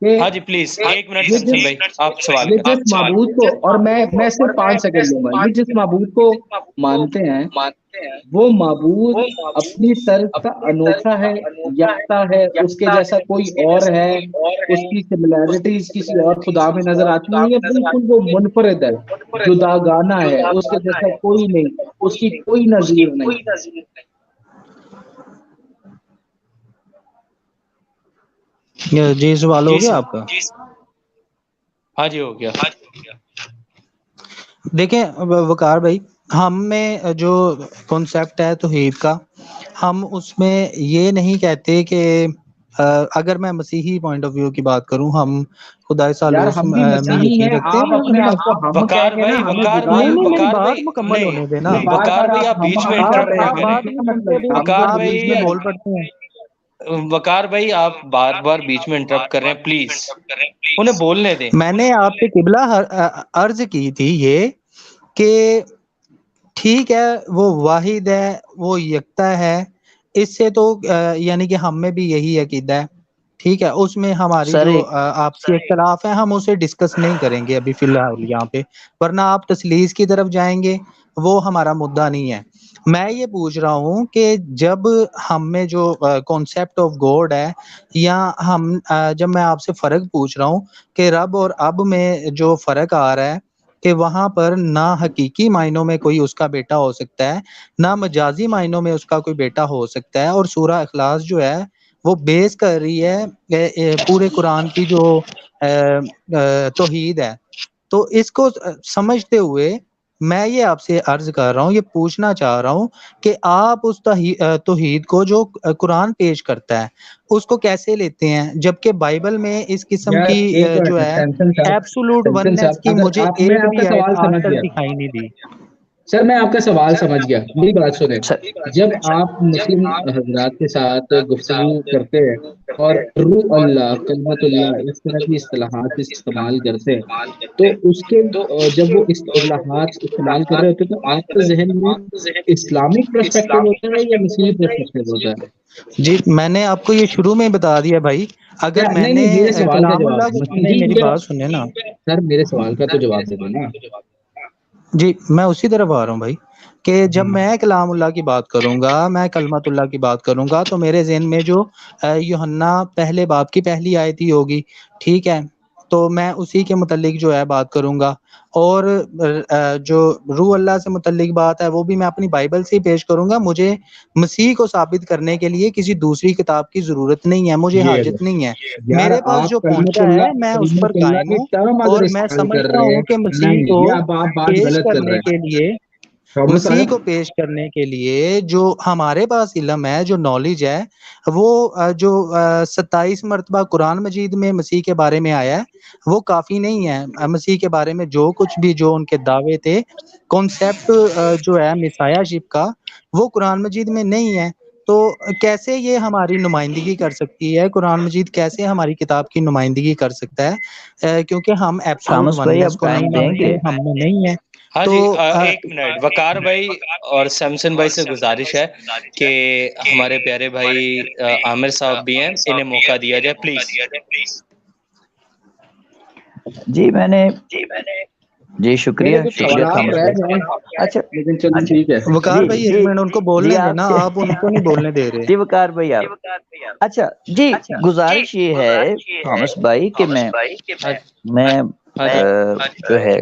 کہ ہاں جی پلیز، ایک منٹ یہ سیمسن بھائی، آپ سوال یہ کریں۔ جس معبود کو، اور میں صرف 5 سیکنڈ لوں گا، یہ جس معبود کو مانتے ہیں وہ معبود اپنی طرز کا انوکھا ہے، یکتا ہے، اس کے جیسا کوئی اور ہے، اس کی سملیرٹیز کسی اور خدا میں نظر آتی ہیں، یا بالکل وہ منفرد ہے، جداگانہ ہے، اس کے جیسا کوئی نہیں، اس کی کوئی نظیر نہیں؟ جی سوال جی ہو گیا سر، آپ کا؟ ہاں جی ہو گیا۔ دیکھیں وقار بھائی، ہم میں جو کانسیپٹ ہے توحید کا، ہم اس میں یہ نہیں کہتے کہ اگر میں مسیحی پوائنٹ آف ویو کی بات کروں، ہم خدا یار ثالوث ہم بھی میں مسیحی یقین ہیں، رکھتے آپ اپنے ہیں۔ آپ کو ہم کہہ وقار کے نا بھائی، ہمیں وقار جدا بھائی، نہیں نہیں میری وقار کرتے. بات بھائی مکمل نہیں، ہونے دینا، یہ بار وقار بار بھائی آپ آپ ہم بیچ میں ہم کر انٹرپٹ رہے نہ ہیں، آپ ہمیں کریں۔ بعد کیا میں مطلب ہے؟ ہم وقار آپ آپ بیچ میں بھائی، بول پڑتے ہیں۔ وقار بھائی آپ بار بیچ میں انٹرپٹ کر رہے ہیں، پلیز انہیں بولنے دیں۔ میں نے آپ سے قبلہ عرض کی تھی یہ کہ ٹھیک ہے وہ واحد ہے، وہ یکتا ہے، اس سے تو یعنی کہ ہم میں بھی یہی عقیدہ ہے، ٹھیک ہے، اس میں ہماری سر جو ایک آپسی اختلاف ہے ہم اسے ڈسکس نہیں کریں گے ابھی فی الحال یہاں پہ، ورنہ آپ تسلیس کی طرف جائیں گے، وہ ہمارا مدعا نہیں ہے۔ میں یہ پوچھ رہا ہوں کہ جب ہم میں جو کانسیپٹ آف گاڈ ہے، یا ہم جب میں آپ سے فرق پوچھ رہا ہوں کہ رب اور اب میں جو فرق آ رہا ہے کہ وہاں پر نہ حقیقی معنوں میں کوئی اس کا بیٹا ہو سکتا ہے، نہ مجازی معنوں میں اس کا کوئی بیٹا ہو سکتا ہے، اور سورہ اخلاص جو ہے وہ بیس کر رہی ہے پورے قرآن کی جو توحید ہے، تو اس کو سمجھتے ہوئے میں یہ آپ سے عرض کر رہا ہوں، یہ پوچھنا چاہ رہا ہوں کہ آپ اس توحید کو جو قرآن پیش کرتا ہے اس کو کیسے لیتے ہیں، جبکہ بائبل میں اس قسم یار کی ایک جو ہے سیمسن ایبسولوٹ صاحب وننس کی اگر مجھے آپ میں ایک آپ کا بھی آیت سوال آج سمجھ تک گیا دکھائی نہیں دی۔ سر، میں آپ کا سوال سمجھ گیا، میری بات سنیں۔ سر جب آپ مسلم حضرات کے ساتھ گفتگو کرتے ہیں اور روح اللہ، کلمت اللہ، اس طرح کی اصطلاحات استعمال کرتے ہیں، تو اس کے جب وہ اصطلاحات استعمال کر رہے ہوتے ہیں تو آپ کے ذہن میں اسلامک پرسپیکٹو ہوتا ہے یا مسیحی پرسپیکٹو ہوتا ہے؟ جی میں نے آپ کو یہ شروع میں بتا دیا بھائی، اگر میں نہیں نے نہیں، میرے سوال کا کلام اللہ جواب کی، نہیں مسیحی میری یا بات سنیں نا، سر میرے سوال کا تو جواب دے دو نا۔ جی میں اسی طرف آ رہا ہوں بھائی، کہ جب میں کلام اللہ کی بات کروں گا، میں کلمت اللہ کی بات کروں گا، تو میرے ذہن میں جو یوحنا پہلے باب کی پہلی آیت ہی ہوگی، ٹھیک ہے، تو میں اسی کے متعلق جو ہے بات کروں گا، اور جو روح اللہ سے متعلق بات ہے وہ بھی میں اپنی بائبل سے ہی پیش کروں گا۔ مجھے مسیح کو ثابت کرنے کے لیے کسی دوسری کتاب کی ضرورت نہیں ہے، مجھے یہ حاجت نہیں ہے، یار میرے پاس جو آپ پہنچا ہے میں اس پر کلمت اللہ قائم کی ہوں، ٹرم اور اگر میں استعمال کر سمجھتا رہے ہوں ہیں، کہ مسیح نہیں کو یہ آپ بات پیش غلط کر کرنے رہے کے ہیں لیے، تھامس مسیح صاحب۔ کو پیش کرنے کے لیے جو ہمارے پاس علم ہے، جو نالج ہے، وہ جو 27 مرتبہ قرآن مجید میں مسیح کے بارے میں آیا ہے وہ کافی نہیں ہے۔ مسیح کے بارے میں جو کچھ بھی جو ان کے دعوے تھے، کانسیپٹ جو ہے مسیح شپ کا، وہ قرآن مجید میں نہیں ہے، تو کیسے یہ ہماری نمائندگی کر سکتی ہے؟ قرآن مجید کیسے ہماری کتاب کی نمائندگی کر سکتا ہے؟ کیونکہ ہم ایبسولوٹ تھامس بھائی وننس آپ کو ٹائم نہیں دیں مانتے، گے؟ ہم میں نہیں ہے۔ ہاں تو جی، ایک منٹ، وقار بھائی اور سیمسن بھائی سے گزارش ہے کہ ہمارے پیارے بھائی عامر صاحب بھی ہیں، انہیں موقع دیا جائے پلیز۔ جی میں نے جی میرے شکریہ کچھ شکریہ سوالات تھامس رہ بھائی۔ گئے، اچھا لیکن چلو ٹھیک ہے۔ وقار جی بھائی ایک جی منٹ ان کو جی بولنے آپ دینا، سے آپ ان کو نہیں بولنے دے رہے۔ جی وقار بھائی آپ، اچھا جی گزارش یہ ہے تھامس بھائی کہ میں ہاں جی، جو ہے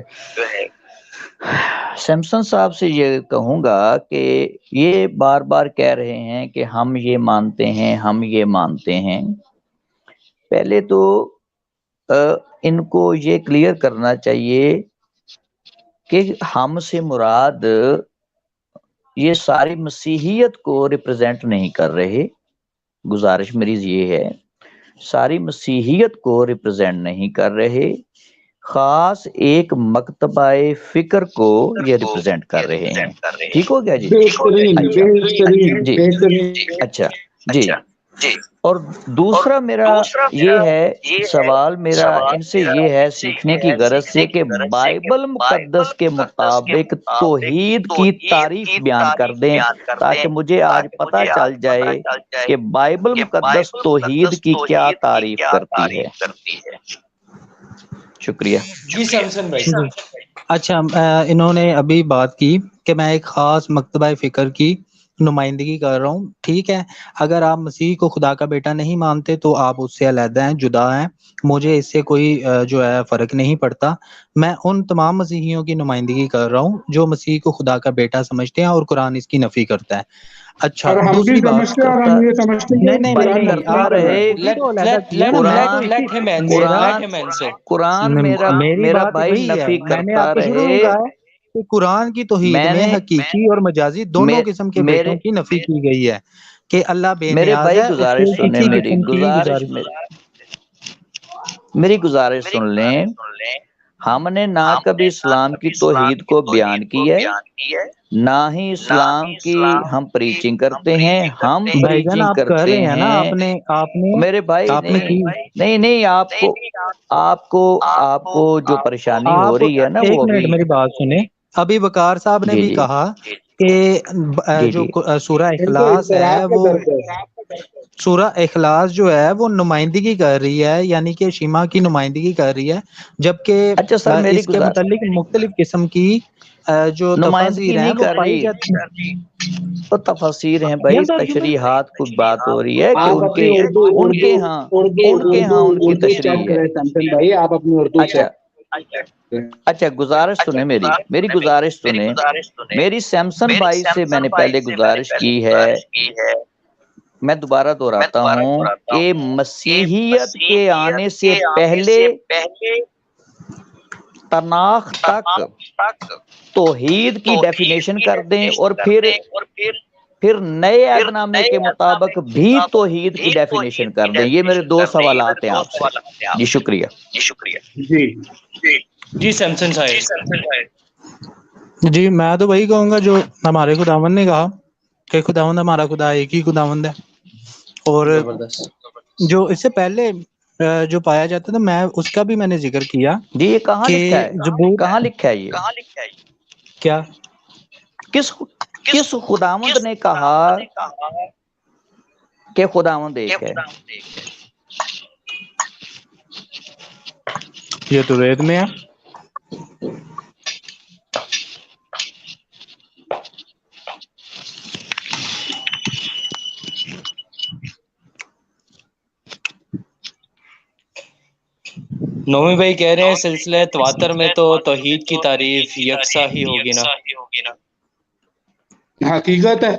سیمسن صاحب سے یہ کہوں گا کہ یہ بار بار کہہ رہے ہیں کہ ہم یہ مانتے ہیں، ہم یہ مانتے ہیں۔ پہلے تو ان کو یہ کلیئر کرنا چاہیے کہ ہم سے مراد یہ ساری مسیحیت کو ریپرزینٹ نہیں کر رہے، گزارش میری یہ ہے، ساری مسیحیت کو ریپرزینٹ نہیں کر رہے، خاص ایک مکتبہ فکر کو یہ ریپرزینٹ کر رہے ہیں۔ ٹھیک ہو گیا جی؟ بہترین اچھا بہترین جی بہترین۔ اچھا جی، اور دوسرا میرا یہ ہے سوال، میرا ان سے یہ ہے سیکھنے کی غرض سے کہ بائبل مقدس کے مطابق توحید کی تعریف بیان کر دیں تاکہ مجھے آج پتہ چل جائے کہ بائبل مقدس توحید کی کیا تعریف کرتی ہے۔ شکریہ۔ جی سیمسن بھائی۔ اچھا انہوں نے ابھی بات کی کہ میں ایک خاص مکتبہ فکر کی نمائندگی کر رہا ہوں، ٹھیک ہے، اگر آپ مسیح کو خدا کا بیٹا نہیں مانتے تو آپ اس سے علیحدہ ہیں، جدا ہیں، مجھے اس سے کوئی جو ہے فرق نہیں پڑتا۔ میں ان تمام مسیحیوں کی نمائندگی کر رہا ہوں جو مسیح کو خدا کا بیٹا سمجھتے ہیں اور قرآن اس کی نفی کرتا ہے۔ اچھا اور ہم بھی دوسری بات، سمجھتے ہیں اور ہم یہ سمجھتے ہیں کہ بھائی قرآن نفی کرتا کر رہا رہے، ہے۔ یہ تو علیحدہ کیا نا، میں تو قرآن لیٹ ہم آنسر، لیٹ ہم آنسر۔ قرآن میری میرا بات بھائی وہی ہے، نفی میں نے آپ کرتا کو شروع میں رہے۔ کہا ہے کہ قرآن کی توحید میں میں نے حقیقی اور مجازی دونوں قسم کے بیٹوں کی نفی کی گئی ہے، کہ اللہ بے میرے نیاز بھائی ہے، اس گزارش کو سنیں، کسی میری قسم کی گزارش گزارش۔ میری گزارش سن لیں۔ ہم نے نہ کبھی اسلام کی توحید کو بیان کی ہے، نہ ہی اسلام کی ہم پریچنگ کرتے ہیں۔ ہم بھائی جان پریچنگ آپ کر کرتے رہے ہیں نا، ہیں میرے بھائی، آپ نے کی، نہیں آپ کو جو پریشانی ہو آپ رہی ہے نا ایک وہ منٹ ابھی میری بات سنیں۔ ابھی وقار صاحب نے جی بھی جی کہا کہ جی جو جی سورہ ان کو اخلاص ہے اضطراب کا وہ، درد ہے۔ سورہ اخلاص جو ہے وہ نمائندگی کر رہی ہے، یعنی کہ شیما کی نمائندگی کر رہی ہے، جبکہ اچھا سر میری اس کے متعلق مختلف قسم کی جو نمائندگی تفاسیر ہیں نہیں وہ کر پائی رہی، جاتی ہیں۔ تو تفاسیر ہیں بھائی، تشریحات کی بات ہو رہی ہے کہ آپ اپنی اردو ان اردو کے ہاں اردو اردو ان کی اردو چیک تشریح ہے۔ کریں سیمسن بھائی، آپ اپنی اردو اچھا چیک کریں۔ اچھا گزارش سنیں، میری گزارش سنیں، میری سیمسن بھائی سے میں نے پہلے گزارش کی ہے، میں دوبارہ دہراتا ہوں کہ مسیحیت کے آنے سے پہلے تناخ تک توحید کی ڈیفینیشن کر دیں اور پھر نئے عہد نامے کے مطابق بھی توحید کی ڈیفینیشن کر دیں. یہ میرے دو سوالات ہیں آپ سے. جی شکریہ. جی سیمسن صاحب. جی میں تو وہی کہوں گا جو ہمارے خداوند نے کہا کہ خداوند ہمارا خدا ایک ہی خداوند ہے. اور جو اس سے پہلے جو پایا جاتا تھا میں اس کا بھی میں نے ذکر کیا. جی یہ کہاں لکھا ہے؟ کہاں لکھا ہے یہ؟ کیا کس خداوند نے کہا کہ خداوند ایک ہے؟ یہ تو وید میں ہے. نومی بھائی کہہ رہے ہیں سلسلہ تواتر میں تو توحید کی تعریف یکساں ہی ہوگی نا. حقیقت ہے.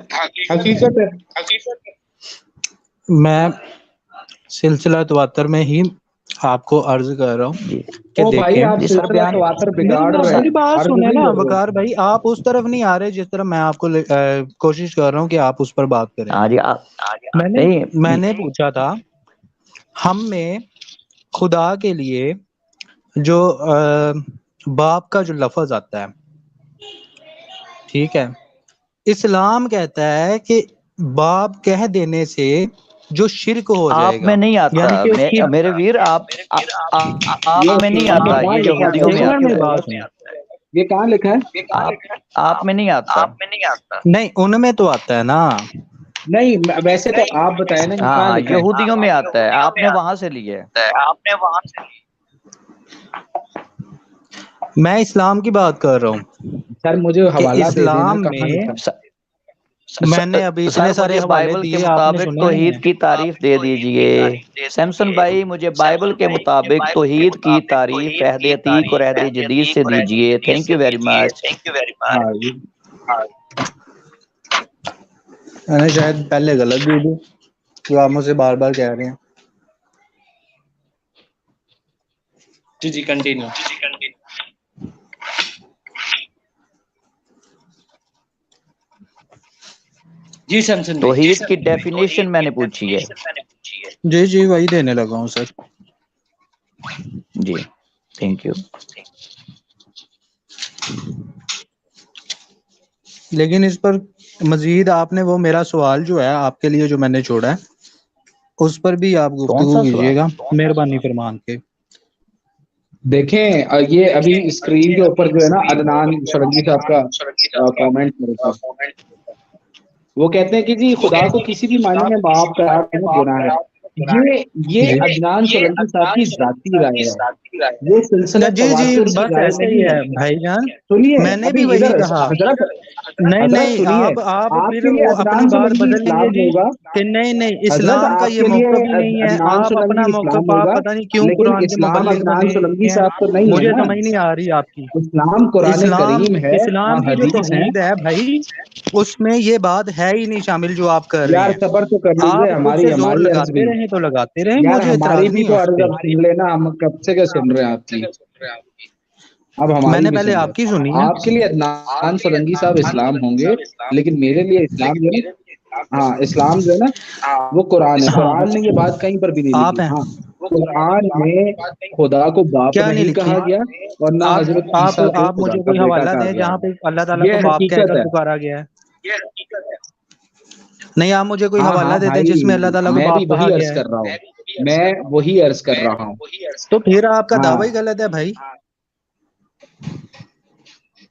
میں سلسلہ تواتر میں ہی آپ کو عرض کر رہا ہوں کہ میری بات سنیں نا وقار بھائی, آپ اس طرف نہیں آ رہے جس طرف میں آپ کو کوشش کر رہا ہوں کہ آپ اس پر بات کریں. میں نے پوچھا تھا ہم میں خدا کے لیے جو باپ کا جو لفظ آتا ہے, ٹھیک ہے, اسلام کہتا ہے کہ باپ کہہ دینے سے جو شرک ہو جائے آپ گا. میں نہیں آتا یعنی میرے ویر, آپ میں نہیں آتا, یہ یہودیوں میں آتا ہے. یہ کہاں لکھا ہے؟ آپ میں نہیں آتا. نہیں ان میں تو آتا ہے نا. نہیں ویسے تو آپ بتائیں نا. ہاں یہودیوں میں آتا ہے, آپ نے وہاں سے لیا ہے. میں اسلام کی بات کر رہا ہوں سر, مجھے حوالہ دے دینا اسلام کہاں میں. لکھا. میں نے ابھی اتنے سارے حوالے بائبل کے دیے, آپ نے مطابق سنے توحید نہیں کی تعریف دے دیجئے. سیمسن بھائی مجھے بائبل کے مطابق توحید کی تعریف عہد عتیق اور عہد جدید سے دیجئے. Thank you very much. میں نے شاید پہلے غلط دی دی جو آپ مجھ سے بار بار کہہ رہے ہیں. جی کنٹینیو. جی سیمسن توحید کی ڈیفینیشن میں نے پوچھی ہے. جی وہی دینے لگا ہوں سر. جی تھینک یو. لیکن اس پر مزید آپ نے وہ میرا سوال جو ہے آپ کے لیے جو میں نے چھوڑا ہے اس پر بھی آپ گفتگو کیجیے گا مہربانی فرمان کے. دیکھیں یہ ابھی اسکرین کے اوپر جو ہے نا عدنان سرنگی صاحب کا کامنٹ میرے پاس, وہ کہتے ہیں کہ جی خدا کو کسی بھی معنی میں باپ قرار دینا گناہ ہے. یہ عدنان سولنکی صاحب کی ذاتی رائے ہے. یہ سلسلہ جی تواتر کی بس رائے ایسے ہی نہیں ہے ہے. بھائی جان, سنیے میں نے بھی ابھی وہی ادھر کہا. حضرت نہیں سنیے, آپ آپ پھر کے لیے اپنی عدنان بات سولنکی بدل لیں گے اسلام جی ہوگا. کہ نہیں حضرت اسلام کا آپ یہ کے لیے موقف ہی نہیں ہے. عدنان آپ اپنا سولنکی اسلام موقف آپ ہوگا, پتہ نہیں کیوں لیکن قرآن کے اسلام مبلغ عدنان بنے سولنکی ہیں. صاحب تو نہیں ہے مجھے نا. سمجھ نہیں آ رہی آپ کی. اسلام قرآن کریم ہے, اسلام کی جو حدیث ہے. توحید ہے بھائی اس میں یہ بات ہے ہی نہیں شامل جو آپ کر رہے یار ہیں. صبر تو کر لیجیے, آپ خود سے زور ہماری عرض لگاتے بھی. رہیں تو لگاتے رہیں, یار مجھے ہماری اعتراض بھی نہیں تو ہے اس عرض پہ. اب سن لینا, ہم کب سے کیا سن رہے ہیں آپ کی. اب میں ہماری نے بھی پہلے سن لو. آپ کی سنی ہے. آپ کے لیے عدنان سولنکی صاحب اسلام ہوں گے, لیکن میرے لیے اسلام جو ہے نا, ہاں اسلام جو ہے نا وہ قرآن ہے. قرآن نے یہ بات کہیں پر بھی نہیں آپ لکھی. ہیں ہاں قرآن میں خدا کو باپ کیا نہیں نہیں لکھی؟ کہا گیا اور نہ حضرت عیسیٰ کو آپ خدا مجھے کا کوئی بیٹا حوالہ کہا دیں گیا. جہاں پہ اللہ تعالیٰ کو یہ باپ کہہ حقیقت کر ہے. پکارا گیا ہے. نہیں آپ مجھے کوئی ہاں حوالہ دے دیں بھائی, جس میں اللہ تعالیٰ کو میں بھی باپ کہا وہی عرض گیا ہے. کر رہا ہوں. میں وہی عرض کر رہا ہوں. تو پھر آپ کا ہاں دعویٰ ہی غلط ہے بھائی.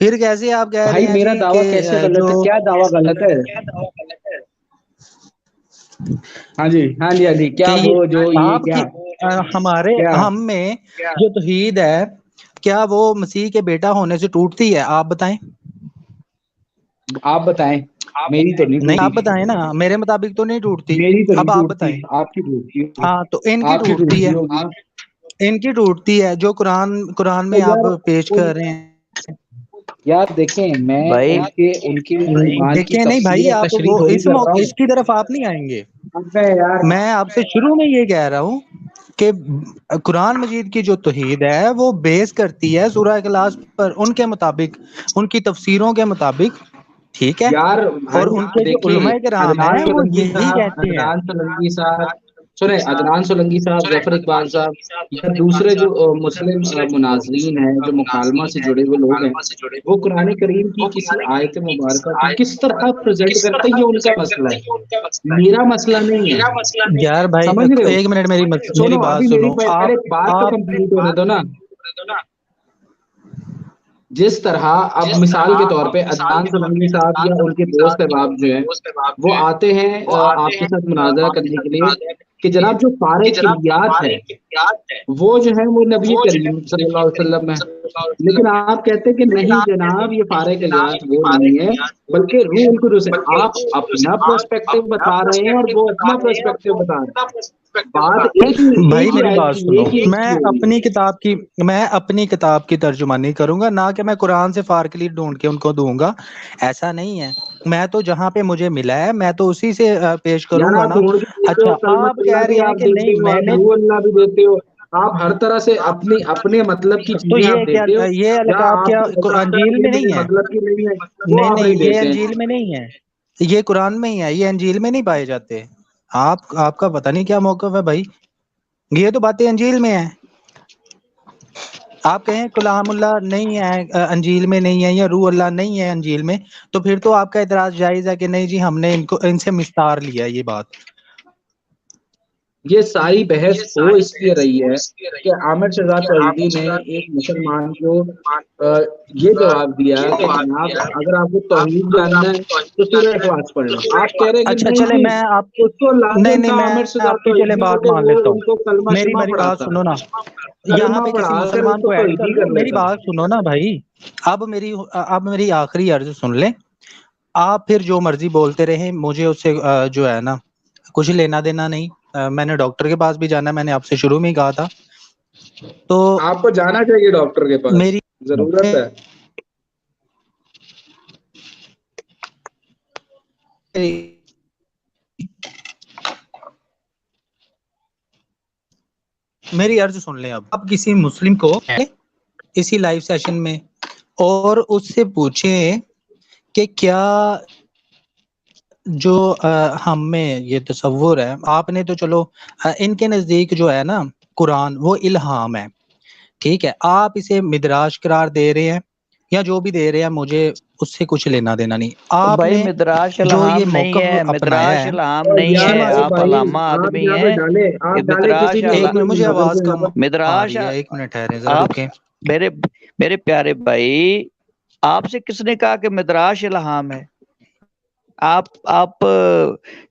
پھر کیسے آپ کہہ رہے بھائی ہیں میرا جی کہ دعویٰ کیسے غلط جو ہے؟ کیا دعویٰ غلط ہے؟ ہاں جی کیا کہ وہ جو یہ آپ کیا کی ہمارے کیا ہم میں جو توحید ہے کیا وہ مسیح کے بیٹا ہونے سے ٹوٹتی ہے؟ آپ بتائیں. آپ بتائیں. میری تو نہیں آپ ٹوٹی. بتائیں نا, میرے مطابق تو نہیں ٹوٹتی. میری تو اب نہیں آپ ٹوٹتی, بتائیں. آپ کی ٹوٹتی ہوگی. ہاں تو ان کی آپ کی ٹوٹتی ہے, ٹوٹتی ہوگی. ان کی ٹوٹتی ہے جو قرآن میں آپ پیش کر رہے ہیں. یار دیکھیں, میں بھائی ان کے ایمان کی دیکھیں نہیں تفسیر بھائی, و آپ تشریح وہ تھوڑی کر رہا ہوں. اس کی طرف آپ نہیں آئیں گے. ابے یار میں آپ سے شروع میں یہ کہہ رہا ہوں کہ قرآن مجید کی جو توحید ہے وہ بیس کرتی ہے سورہ اخلاص پر، ان کے مطابق، ان کی تفسیروں کے مطابق، ٹھیک ہے. یار اور بھائی ان کے جو دیکھیے، علماء کرام عدنان ہیں وہ سولنگی یہی صاحب، کہتے ہیں. عدنان سولنگی صاحب سنیں، عدنان سولنگی صاحب، ظفر اقبال صاحب یا دوسرے جو مسلم مناظرین ہیں جو مکالمہ سے جڑے ہوئے لوگ ہیں، وہ قرآن کریم کی کسی آیت مبارکہ کو کس طرح پریزنٹ کرتے ہیں، یہ ان کا مسئلہ ہے، میرا مسئلہ نہیں ہے. یار بھائی سمجھ رہے ہو؟ ایک منٹ میری سنو بات ابھی سنو. میری پہلے بات تو آپ کمپلیٹ ہونے دو نا. جس طرح اب مثال کے طور پہ عدنان سولنگی صاحب یا ان کے دوست احباب جو ہیں وہ آتے ہیں آپ کے ساتھ مناظرہ کرنے کے لیے کہ جناب جو فارغ کلیات ہے وہ جو ہے وہ نبی کریم صلی اللہ علیہ وسلم ہے، لیکن آپ کہتے ہیں کہ نہیں جناب یہ فارغ کلیات وہ نہیں ہے بلکہ روح القدس ہے. آپ اپنا پرسپیکٹو بتا رہے ہیں اور وہ اپنا پرسپیکٹو بتا رہے ہیں. بات ایک بھائی ہی میری آیت بات کی، سنو، ایک ہی میں ہو رہی ہے. اپنی کتاب کی ترجمانی کروں گا، نہ کہ میں قرآن سے فارکلی ڈھونڈ کے ان کو دوں گا. ایسا نہیں ہے. میں تو جہاں پہ مجھے ملا ہے میں تو اسی سے پیش کروں یار گا آپ نا. ڈھونڈ کے دیتے ہو، اچھا کلمت آپ اللہ کہہ بھی رہے ہیں آپ کہ دیتے نہیں ہو، میں آپ نے، روح اللہ بھی دیتے ہو، آپ ہر طرح سے اپنے مطلب کی تو چیزیں یہ آپ کیا، دیتے ہو. یہ جہاں القاب آپ کیا کو نظر آتا انجیل ہے میں یہ نہیں میرے ہے؟ مطلب کی نہیں ہے، وہ نہیں آپ نہیں، نہیں یہ دیتے ہیں. انجیل میں نہیں ہے، یہ قرآن میں ہی ہے، یہ انجیل میں نہیں پائے جاتے. آپ کا پتہ نہیں کیا موقف ہے بھائی. یہ تو باتیں انجیل میں ہیں. آپ کہیں کلام اللہ نہیں ہے انجیل میں نہیں ہے، یا روح اللہ نہیں ہے انجیل میں، تو پھر تو آپ کا اعتراض جائز ہے کہ نہیں جی ہم نے ان سے مستار لیا یہ بات. یہ ساری بحث ہو اس لیے رہی ہے کہ عامر شہزاد توحیدی نے ایک مسلمان کو یہ جواب دیا کہ جناب اگر آپ کو توحید جاننا ہے تو سورہ اخلاص پڑھ لو. آپ کہہ رہے ہیں کہ اچھا نہیں چلے جی میں آپ اس کو نہیں لازم نہیں، تھا میں عامر شہزاد آپ کی چلے توحیدی کو بات کہ مان وہ لیتا ان کو کلمہ ہوں. شمہ میری بات پڑھاتا، سنو نا، یہاں کلمہ پہ کسی پڑھا کر اس مسلمان کو کو ایڈ کر توحیدی لوں. کر میری لیتا. بات سنو نا بھائی. اب میری آخری عرض سن لیں. آپ پھر جو مرضی بولتے رہیں، مجھے اس سے جو ہے نا کچھ لینا دینا نہیں. میں نے ڈاکٹر کے پاس بھی جانا ہے، میں نے آپ سے شروع میں ہی کہا تھا. تو آپ کو جانا چاہیے ڈاکٹر کے پاس، میری ضرورت ہے. میری عرض سن لیں. اب کسی مسلم کو اسی لائیو سیشن میں اور اس سے پوچھیں کہ کیا جو ہم میں یہ تصور ہے، آپ نے تو چلو ان کے نزدیک جو ہے نا قرآن وہ الہام ہے، ٹھیک ہے، آپ اسے مدراج قرار دے رہے ہیں یا جو بھی دے رہے ہیں، مجھے اس سے کچھ لینا دینا نہیں. آپ بھائی نے مدراش جو یہ الہام نہیں موقف ہے، اپنایا مدراش ہے، الہام اور نہیں یار ہے، تو آپ بھائی علامہ آپ آدمی یہاں پہ ہیں. ڈالے کسی مدراش دوسرے ایک منٹ کے مجھے مناظر آواز کو یہاں کم پر. آ مدراش رہی ہے، ایک منٹ ٹھہرے ذرا آپ رکیں. میرے پیارے بھائی، آپ سے کس نے کہا کہ مدراش الہام ہے؟ آپ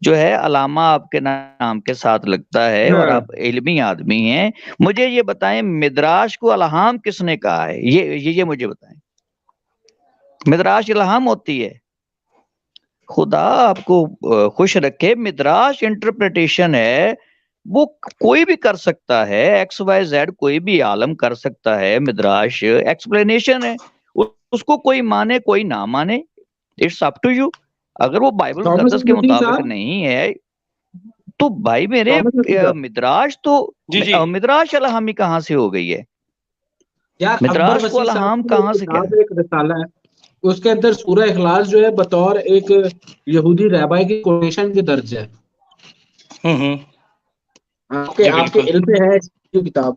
جو ہے علامہ آپ کے نام کے ساتھ لگتا ہے اور ہاں. آپ علمی آدمی ہیں. مجھے یہ بتائیں مدراش کو الہام کس نے کہا ہے؟ یہ مجھے بتائیں. مدراش الہام ہوتی ہے؟ خدا آپ کو خوش رکھے. مدراش انٹرپریٹیشن ہے، وہ کوئی بھی کر سکتا ہے، ایکس وائی زیڈ کوئی بھی عالم کر سکتا ہے. مدراش ایکسپلینیشن ہے، اس کو کوئی مانے کوئی نہ مانے، اٹس اپ ٹو یو. اگر وہ بائبل تھامس مقدس کے مسیح مطابق صاحب، نہیں ہے تو بھائی میرے تھامس مسیح صاحب، مدراش تو جی جی مدراش الہامی کہاں سے ہو گئی ہے؟ یار اکبر مدراش کو وسیع صاحب الہام کی ایک کہاں سے کیا کتاب ہے، ایک رسالہ ہے، اس کے اندر سورہ اخلاص جو ہے بطور ایک یہودی رہبائی کی کوٹیشن کے درج ہے. ہوں جی آپ کے بالکل. علم میں ہے یہ کتاب؟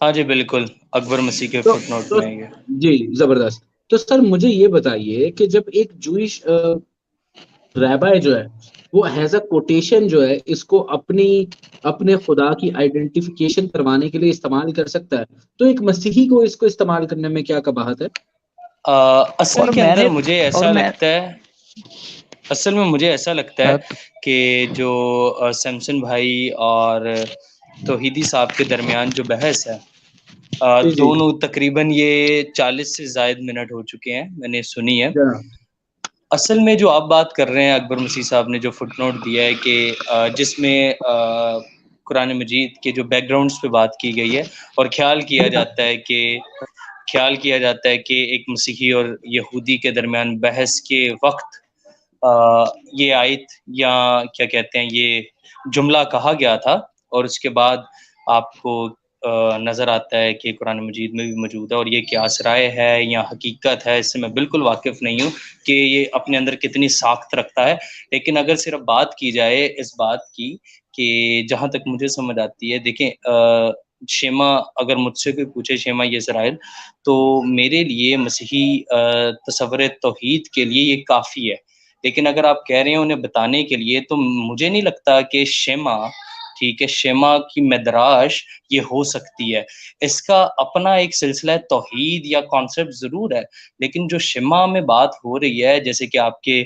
ہاں جی بالکل، اکبر مسیح کے تو فٹ نوٹ تو میں ہے یہ. جی زبردست. تو سر مجھے یہ بتائیے کہ جب ایک جوئش رہبائی جو ہے وہ ایز اے کوٹیشن جو ہے اس کو اپنے خدا کی آئیڈینٹیفیکیشن کروانے کے لیے استعمال کر سکتا ہے، تو ایک مسیحی کو اس کو استعمال کرنے میں کیا قباحت ہے؟ اصل اور کے میں اندر نے مجھے اور ایسا میں لگتا ہے، اصل میں مجھے ایسا لگتا ہے کہ جو سیمسن بھائی اور توحیدی صاحب کے درمیان جو بحث ہے، جی جی دونوں تقریباً یہ 40 سے زائد منٹ ہو چکے ہیں، میں نے سنی ہے. جناب. اصل میں جو آپ بات کر رہے ہیں، اکبر مسیح صاحب نے جو فٹ نوٹ دیا ہے کہ جس میں قرآن مجید کے جو بیک گراؤنڈز پہ بات کی گئی ہے، اور خیال کیا جاتا ہے کہ ایک مسیحی اور یہودی کے درمیان بحث کے وقت یہ آیت یا کیا کہتے ہیں یہ جملہ کہا گیا تھا، اور اس کے بعد آپ کو نظر آتا ہے کہ قرآن مجید میں بھی موجود ہے، اور یہ کیا رائے ہے یا حقیقت ہے، اس سے میں بالکل واقف نہیں ہوں کہ یہ اپنے اندر کتنی ساخت رکھتا ہے. لیکن اگر صرف بات کی جائے اس بات کی کہ جہاں تک مجھے سمجھ آتی ہے، دیکھیں شیما اگر مجھ سے کوئی پوچھے شیما یہ اسرائیل، تو میرے لیے مسیحی تصور توحید کے لیے یہ کافی ہے. لیکن اگر آپ کہہ رہے ہیں انہیں بتانے کے لیے، تو مجھے نہیں لگتا کہ شیما، ٹھیک ہے، شیما کی مدراش یہ ہو سکتی ہے. اس کا اپنا ایک سلسلہ توحید یا کانسیپٹ ضرور ہے، لیکن جو شیما میں بات ہو رہی ہے، جیسے کہ آپ کے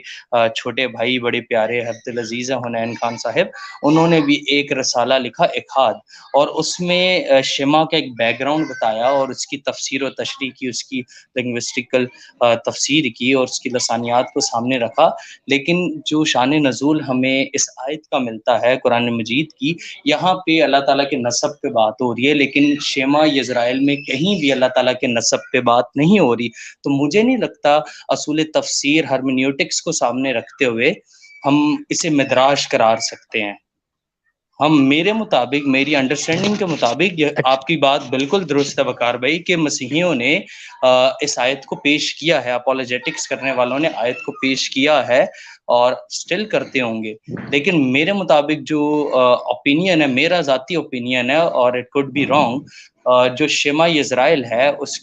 چھوٹے بھائی بڑے پیارے عبد العزیز حنین خان صاحب، انہوں نے بھی ایک رسالہ لکھا اخاد، اور اس میں شیما کا ایک بیک گراؤنڈ بتایا اور اس کی تفسیر و تشریح کی، اس کی لنگوسٹیکل تفسیر کی اور اس کی لسانیات کو سامنے رکھا. لیکن جو شان نزول ہمیں اس آیت کا ملتا ہے قرآن مجید کی، یہاں پہ اللہ تعالیٰ کے نسب پہ بات ہو رہی ہے، لیکن شیما یزرائیل میں کہیں بھی اللہ تعالیٰ کے نسب پہ بات نہیں ہو رہی. تو مجھے نہیں لگتا اصول تفسیر ہرمنیوٹکس کو سامنے رکھتے ہوئے ہم اسے مدراش قرار سکتے ہیں. ہم میرے مطابق، میری انڈرسٹینڈنگ کے مطابق، آپ کی بات بالکل درست ہے وقار بھائی، کہ مسیحیوں نے اس آیت کو پیش کیا ہے، اپولوجیٹکس کرنے والوں نے آیت کو پیش کیا ہے اور سٹل کرتے ہوں گے. لیکن میرے مطابق جو اوپینین ہے، میرا ذاتی اوپینین ہے، اور اٹ کوڈ بی رانگ، جو شیما یزرائیل ہے اس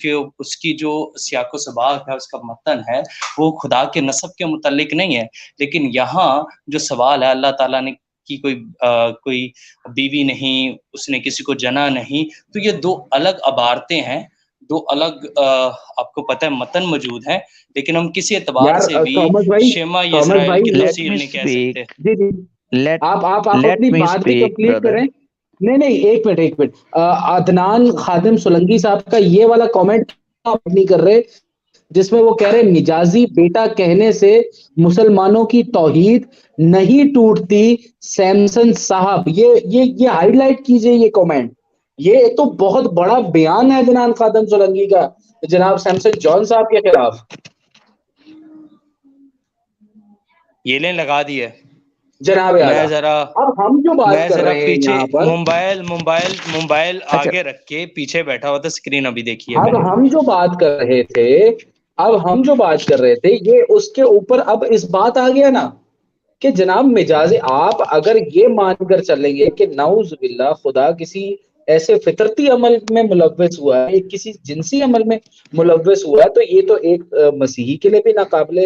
کی جو سیاق و سباق ہے، اس کا متن ہے، وہ خدا کے نسب کے متعلق نہیں ہے. لیکن یہاں جو سوال ہے، اللہ تعالیٰ نے کی کوئی بیوی نہیں، اس نے کسی کو جنا نہیں، تو یہ دو الگ عبارتیں ہیں، دو الگ آپ کو پتہ ہے متن موجود ہیں. لیکن ہم کسی اعتبار سے بھی شیما یزرائیل کی تفسیر نہیں کہہ سکتے. جی جی، آپ اپنی بات بھی کمپلیٹ کریں. نہیں ایک منٹ عدنان خادم سولنگی صاحب کا یہ والا کامنٹ آپ نہیں کر رہے، جس میں وہ کہہ رہے مجازی بیٹا کہنے سے مسلمانوں کی توحید نہیں ٹوٹتی. سیمسن صاحب یہ ہائی لائٹ کیجئے یہ کامنٹ. یہ تو بہت بڑا بیان ہے عدنان خادم سولنگی کا جناب سیمسن جان صاحب کے خلاف. یہ لیں لگا دی ہے جناب میں ذرا اب ہم جو بات کر رہے ہیں پیچھے یہاں پر، موبائل آگے رکھ کے پیچھے بیٹھا ہوا تھا، اسکرین ابھی دیکھیے. اب ہم جو بات کر رہے تھے یہ اس کے اوپر اب اس بات آ گیا نا کہ جناب مجازی، آپ اگر یہ مان کر چلیں گے کہ نعوذ باللہ خدا کسی ایسے فطرتی عمل میں ملوث ہوا ہے، کسی جنسی عمل میں ملوث ہوا ہے، تو یہ تو ایک مسیحی کے لیے بھی ناقابل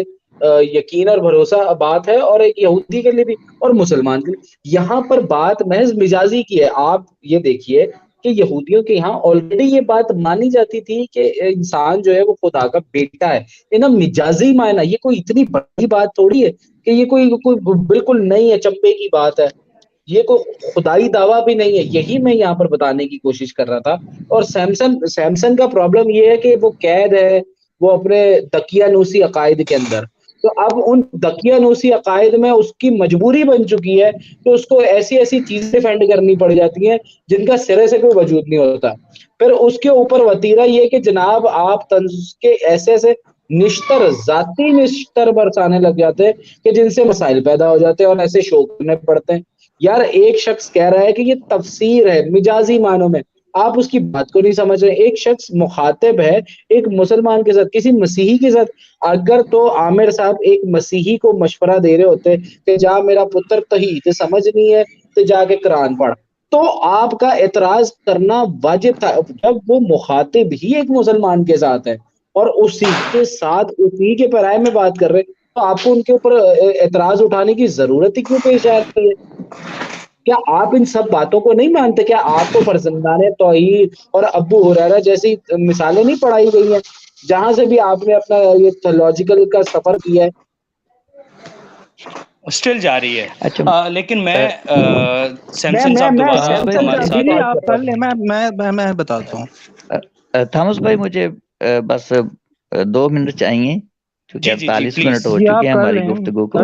یقین اور بھروسہ بات ہے، اور ایک یہودی کے لیے بھی اور مسلمان کے لیے. یہاں پر بات محض مجازی کی ہے. آپ یہ دیکھیے کہ یہودیوں کے یہاں آلریڈی یہ بات مانی جاتی تھی کہ انسان جو ہے وہ خدا کا بیٹا ہے. مجازی معنی یہ کوئی اتنی بڑی بات تھوڑی ہے کہ یہ کوئی بالکل نئی ہے، چمپے کی بات ہے، یہ کوئی خدائی دعویٰ بھی نہیں ہے. یہی میں یہاں پر بتانے کی کوشش کر رہا تھا. اور سیمسن کا پرابلم یہ ہے کہ وہ قید ہے، وہ اپنے دقیانوسی عقائد کے اندر. تو اب ان دقیانوسی عقائد میں اس کی مجبوری بن چکی ہے کہ اس کو ایسی چیزیں ڈیفینڈ کرنی پڑ جاتی ہیں جن کا سرے سے کوئی وجود نہیں ہوتا. پھر اس کے اوپر وتیرہ یہ کہ جناب آپ طنز کے ایسے ذاتی نشتر برسانے لگ جاتے ہیں کہ جن سے مسائل پیدا ہو جاتے ہیں اور ایسے شو کرنے پڑتے ہیں. یار ایک شخص کہہ رہا ہے کہ یہ تفسیر ہے مجازی معنوں میں، آپ اس کی بات کو نہیں سمجھ رہے. ایک شخص مخاطب ہے ایک مسلمان کے ساتھ، کسی مسیحی کے ساتھ. اگر تو عامر صاحب ایک مسیحی کو مشورہ دے رہے ہوتے کہ جا میرا پتر تحید سمجھ نہیں ہے تو جا کے قرآن پڑھ، تو آپ کا اعتراض کرنا واجب تھا. جب وہ مخاطب ہی ایک مسلمان کے ساتھ ہے اور اسی کے ساتھ اسی کے پیرائے میں بات کر رہے، تو آپ کو ان کے اوپر اعتراض اٹھانے کی ضرورت ہی کیوں پیش آ رہی ہے؟ کیا آپ ان سب باتوں کو نہیں مانتے؟ کیا آپ کو فرزندان توحید اور ابو ہریرہ جیسی مثالیں نہیں پڑھائی گئی ہیں جہاں سے بھی آپ نے اپنا یہ تھیولوجیکل کا سفر کیا ہے؟ اسٹل جاری ہے. اچھا لیکن میں سیمسن صاحب دوبارہ آپ کر لیں، میں بتاتا ہوں. تھامس بھائی مجھے بس 2 منٹ چاہیے کیونکہ 48 منٹ ہو چکے ہیں ہماری گفتگو کو.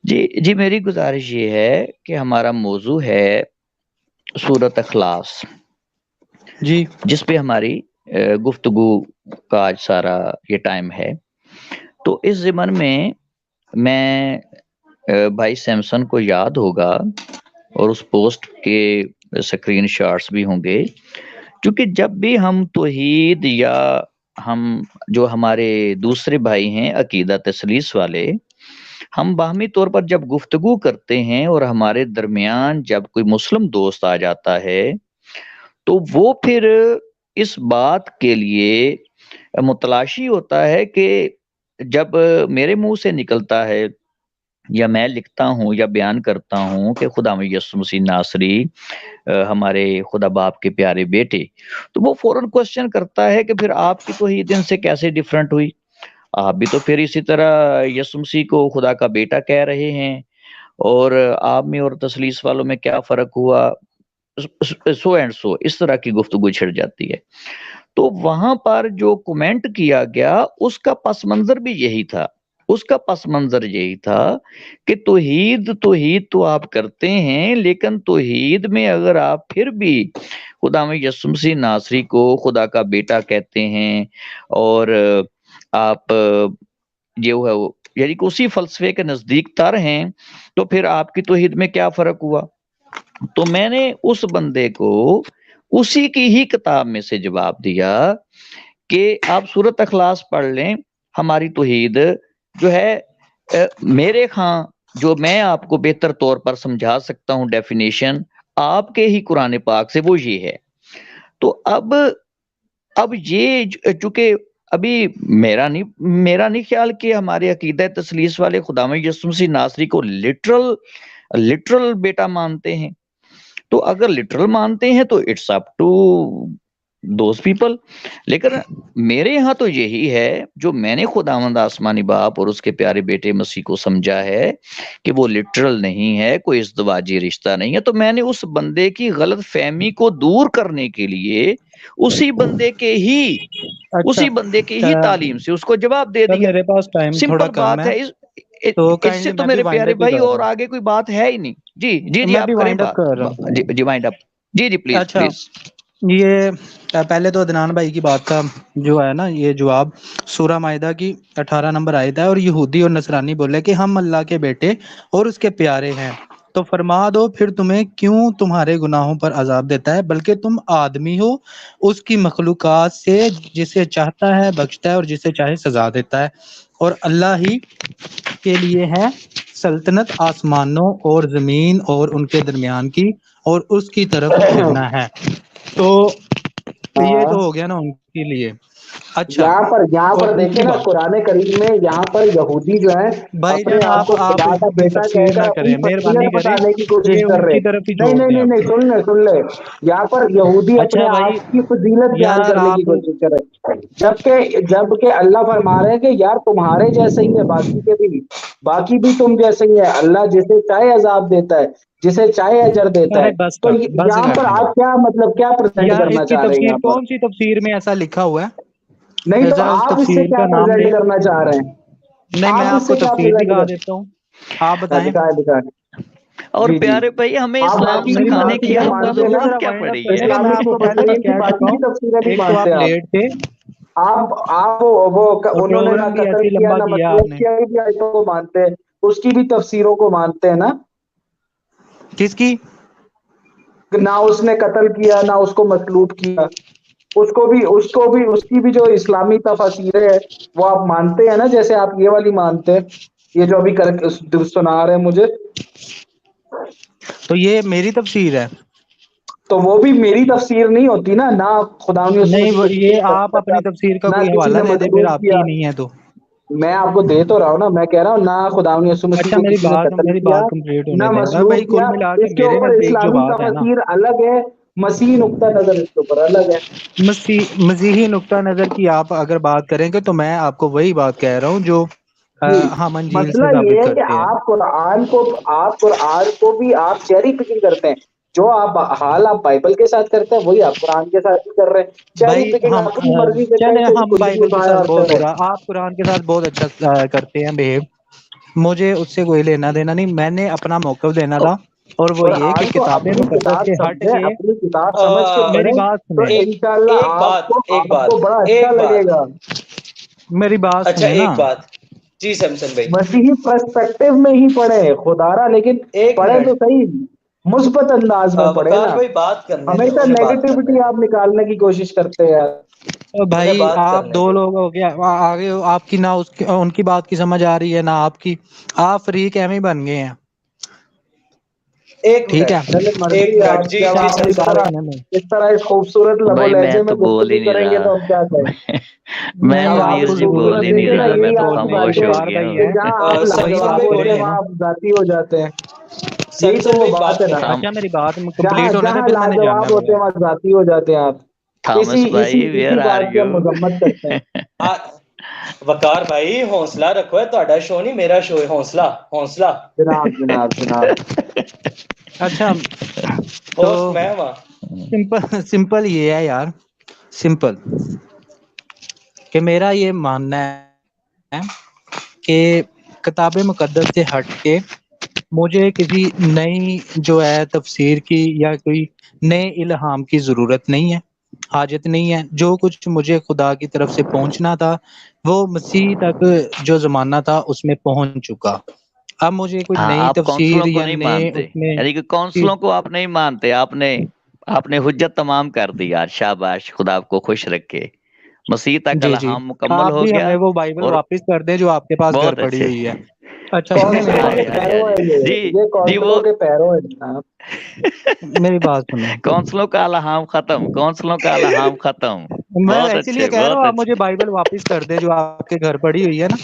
جی میری گزارش یہ ہے کہ ہمارا موضوع ہے سورۃ اخلاص، جی جس پہ ہماری گفتگو کا آج سارا یہ ٹائم ہے. تو اس ضمن میں بھائی سیمسن کو یاد ہوگا اور اس پوسٹ کے اسکرین شاٹس بھی ہوں گے، کیونکہ جب بھی ہم توحید یا ہم جو ہمارے دوسرے بھائی ہیں عقیدہ تسلیس والے، ہم باہمی طور پر جب گفتگو کرتے ہیں اور ہمارے درمیان جب کوئی مسلم دوست آ جاتا ہے تو وہ پھر اس بات کے لیے متلاشی ہوتا ہے کہ جب میرے منہ سے نکلتا ہے یا میں لکھتا ہوں یا بیان کرتا ہوں کہ خدا یسوع مسیح ناصری ہمارے خدا باپ کے پیارے بیٹے، تو وہ فوراً کوشچن کرتا ہے کہ پھر آپ کی توحید ان سے کیسے ڈیفرنٹ ہوئی؟ آپ بھی تو پھر اسی طرح یسوع مسیح کو خدا کا بیٹا کہہ رہے ہیں، اور آپ میں اور تسلیس والوں میں کیا فرق ہوا؟ سو اینڈ سو اس طرح کی گفتگو چھڑ جاتی ہے۔ تو وہاں پر جو کومنٹ کیا گیا اس کا پس منظر بھی یہی تھا، اس کا پس منظر یہی تھا کہ توحید تو آپ کرتے ہیں، لیکن توحید میں اگر آپ پھر بھی خدا میں یسوع مسیح ناصری کو خدا کا بیٹا کہتے ہیں اور آپ جو ہے یعنی کہ اسی فلسفے کے نزدیک تر ہیں، تو پھر آپ کی توحید میں کیا فرق ہوا؟ تو میں نے اس بندے کو اسی کی ہی کتاب میں سے جواب دیا کہ آپ سورۃ اخلاص پڑھ لیں، ہماری توحید جو ہے میرے خاں جو میں آپ کو بہتر طور پر سمجھا سکتا ہوں ڈیفینیشن آپ کے ہی قرآن پاک سے، وہ یہ ہے۔ تو اب یہ چونکہ ابھی میرا نہیں خیال کہ ہمارے عقیدہ تسلیس والے خدا یسوع مسیح ناصری کو لٹرل بیٹا مانتے ہیں، تو اگر لٹرل مانتے ہیں تو it's up to those people, لیکن میرے یہاں تو یہی ہے جو میں نے خداوند آسمانی باپ اور اس کے پیارے بیٹے مسیح کو سمجھا ہے کہ وہ لٹرل نہیں ہے، کوئی ازدواجی رشتہ نہیں ہے۔ تو میں نے اس بندے کی غلط فہمی کو دور کرنے کے لیے اسی بندے کے ہی تعلیم سے اس کو جواب دے دیا۔ میرے پاس ٹائم تھوڑا سمپل کم بات ہے، اس سے تو میرے پیارے بھائی اور آگے کوئی بات ہے ہی نہیں۔ جی آپ کریں بات، جی وائنڈ اپ، جی پلیز اچھا پلیز۔ یہ پہلے تو عدنان بھائی کی بات کا جو ہے نا یہ جواب سورہ مائدہ کی 18 نمبر آیت ہے، اور یہودی اور نصرانی بولے کہ ہم اللہ کے بیٹے اور اس کے پیارے ہیں، تو فرما دو پھر تمہیں کیوں تمہارے گناہوں پر عذاب دیتا ہے، بلکہ تم آدمی ہو اس کی مخلوقات سے، جسے چاہتا ہے بخشتا ہے اور جسے چاہے سزا دیتا ہے، اور اللہ ہی کے لیے ہے سلطنت آسمانوں اور زمین اور ان کے درمیان کی، اور اس کی طرف پھرنا ہے۔ تو یہ تو ہو گیا نا ان کے لیے۔ اچھا یہاں پر دیکھیں نا قرآن کریم میں یہاں پر یہودی جو ہے بھائی اپنے جان آپ کو خدا کا بیٹا کہہ تفسیر نہ کر کریں، اپنی مہربانی فضیلت کریں، بتانے کی کوشش یہ کر ان رہے کی طرف ہی چھوڑ دیں نہیں آپ۔ سن لے یہاں پر یہودی اچھا اپنے بھائی آپ کی فضیلت بیان یار کرنے کی آپ کوشش کر رہے، جبکہ اللہ فرما رہے ہیں کہ یار تمہارے جیسے ہی ہے باقی بھی تم جیسے ہی ہے، اللہ جسے چاہے عذاب دیتا ہے، جسے چاہے اجر دیتا ہے۔ ارے بس تو کر، بس یہاں پر کر آپ کیا مطلب کیا پریزنٹ یار، کرنا اس کی چاہ رہے ہیں تفسیر یہاں پر؟ کون سی تفسیر میں ایسا لکھا ہوا ہے؟ نہیں تو ذرا اس آپ اس سے تفسیر کیا کا نام پریزنٹ لیں۔ کرنا چاہ رہے ہیں؟ نہیں میں آپ آپ اس کو سے کیا تفسیر پریزنٹ دکھا کر دیتا ہوں، آپ بتائیں۔ دکھائیں اور جی پیارے بھائی ہمیں آپ اسلام باقی میری سکھانے بات کی سنیں، آپ کو مانتے ہیں نا، ضرورت کیا وائنڈ اپ پڑی کریں ہے؟ گے، میں اسلامک آپ کو پہلے تو مفسرین کی کہہ باقی چکا کی ہوں، تفسیریں بھی ایک تو مانتے آپ ہیں آپ لیٹ تھے وہ اور انہوں نے نہ پروگرام بھی قتل ایسے کیا لمبا نہ کیا آپ مطلوب نے۔ کیا کی آیتوں کو مانتے ہیں، اس کی بھی تفسیروں کو مانتے ہیں نا، کس کی؟ نہ اس نے قتل کیا نہ اس کو مطلوب کیا، اس کی بھی جو اسلامی تفسیریں ہے وہ آپ مانتے ہیں نا، جیسے آپ یہ والی مانتے ہیں، یہ جو ابھی سنا رہے ہیں مجھے، تو یہ میری تفسیر ہے؟ تو وہ بھی میری تفسیر نہیں ہوتی نا، نہ خدا یسوع نہیں مسیح نے کسی یہ کو آپ قتل کیا اپنی تفسیر کا نہ کوئی کسی حوالہ نے دے دیں، پھر مطلوب آپ کی کیا۔ ہی نہیں ہے تو۔ میں آپ کو دے تو رہا ہوں نا، میں کہہ رہا ہوں نہ خدا یسوع مسیح کو کسی نے قتل میری کیا بات کمپلیٹ ہونے نہ دیں مصلوب بھائی، کل کیا، ملا کے اس کے میرے اوپر نزدیک جو اسلامی بات ہے نا، تفسیر الگ ہے، مسیحی نقطہ نظر اس کے اوپر الگ ہے۔ مسیحی نقطہ نظر کی آپ اگر بات کریں گے تو میں آپ کو وہی بات کہہ رہا ہوں جو جی ہم انجیل مسئلہ سے یہ ثابت ہے کہ کرتے ہیں۔ آپ قرآن کو بھی آپ چیری پکنگ کرتے ہیں، جو آپ بائبل کے ساتھ کرتے ہیں وہی آپ قرآن کے ساتھ بھی کر رہے ہیں، چیری بھائی پکنگ ہم اپنی مرضی سے چلے کہیں سے بھی ہم کچھ بھی بائبل کے اٹھایا ساتھ اور بہت کرے۔ برا، آپ قرآن کے ساتھ بہت اچھا کرتے ہیں بہیو، مجھے اس سے کوئی لینا دینا نہیں، میں نے اپنا موقف دینا تھا، اور وہ یہ کہ قرآن کو کتاب اپنی مقدس کتاب سے ہٹ سمجھیں، کے اپنی کتاب سمجھ کے میری پڑھیں، بات تو سنیں، انشاءاللہ ایک آپ کو بڑا اچھا لگے بات، گا۔ میری بات اچھا سنیں نا۔ ایک بات، جی سیمسن بھائی، مسیحی پرسپیکٹو میں ہی پڑھیں خدا را، لیکن ایک پڑھیں تو منٹ، صحیح۔ مثبت انداز میں پڑھے وقار نا, بھائی بات کرنے دیں, ہمیشہ انہیں بات کرنے نیگیٹیوٹی دیں. آپ نکالنے کی کوشش کرتے ہیں یار. بھائی بات آپ کرنے دو دیں. لوگ ہو گیا آگے, آپ کی نہ ان کی بات کی سمجھ آ رہی ہے نہ آپ کی, آپ فریق ایویں بن گئے ہیں. ایک ٹھیک ہے, منٹ, چلے ایک مرضی منٹ. آپ جی کی, اب جی آپ سر میری اس بات طرح سنیں میں. اس طرح اس خوبصورت لب و بھائی میں لہجے میں تو بول ہی گفتگو نہیں کریں گے رہا, تو ہم کیا کہیں. میں نہیں, اب آپ آپ منیر کچھ جی بول بول رہے ہی تھے نہیں دیکھیں نا, رہا, میں یہی تو آپ آپ کی کو خاموش بات ہو ہے وقار گیا بھائی ہوں. کہ ہیں, جہاں آپ سمسن لاجواب بھائی بات ہوتے ہیں کریں. وہاں آپ ذاتی ہو جاتے ہیں. یہی سمسن تو وہ بھائی بات ہے نا, کریں. اچھا میری بات جہاں کمپلیٹ ہونے دے, جہاں پھر میں نے جاننا لاجواب ہے ہوتے بھائی. ہیں وہاں ذاتی ہو جاتے ہیں آپ. اسی تھامس اسی بھائی اسی ویئر آر بات کی یو؟ ہم مذمت کرتے ہیں. وقار بھائی حوصلہ رکھو, ہے تہاڈا شو نہیں میرا شو ہے, حوصلہ حوصلہ. جناب جناب جناب اچھا تو ہوسٹ میں ہوں. سمپل یہ ہے یار, سمپل کہ میرا یہ ماننا ہے کہ کتاب مقدس سے ہٹ کے مجھے کسی نئی جو ہے تفسیر کی یا کوئی نئے الہام کی ضرورت نہیں ہے, حاجت نہیں ہے. جو کچھ مجھے خدا کی طرف سے پہنچنا تھا وہ مسیح تک جو زمانہ تھا اس میں پہنچ چکا. اب مجھے کوئی ہاں, نئی آپ تفسیر کونسلوں کو یا نہیں نئے مانتے, اس میں یعنی کہ کونسلوں کو آپ نہیں مانتے, آپ نے حجت تمام کر دی یار, شاباش, خدا آپ کو خوش رکھے. مسیح تک جی جی, الہام مکمل آپ ہو بھی گیا, ہمیں وہ بائبل اور واپس کر دیں جو آپ کے پاس گھر بہت پڑی اچھے. ہوئی ہے. اچھا سنیں میری کونسلوں بات, کے ہاں جی, پیروں ہاں ہیں جی, جی یہ جی, وہ کونسلوں کے پیروں ہیں جناب. میری بات سنیں. کونسلوں کا الہام ختم, کونسلوں کا الہام ختم. میں بہت اسی لیے اچھے, کہہ رہا بہت ہوں آپ مجھے اچھے. بائبل واپس کر دیں جو آپ کے گھر پڑی ہوئی ہے نا.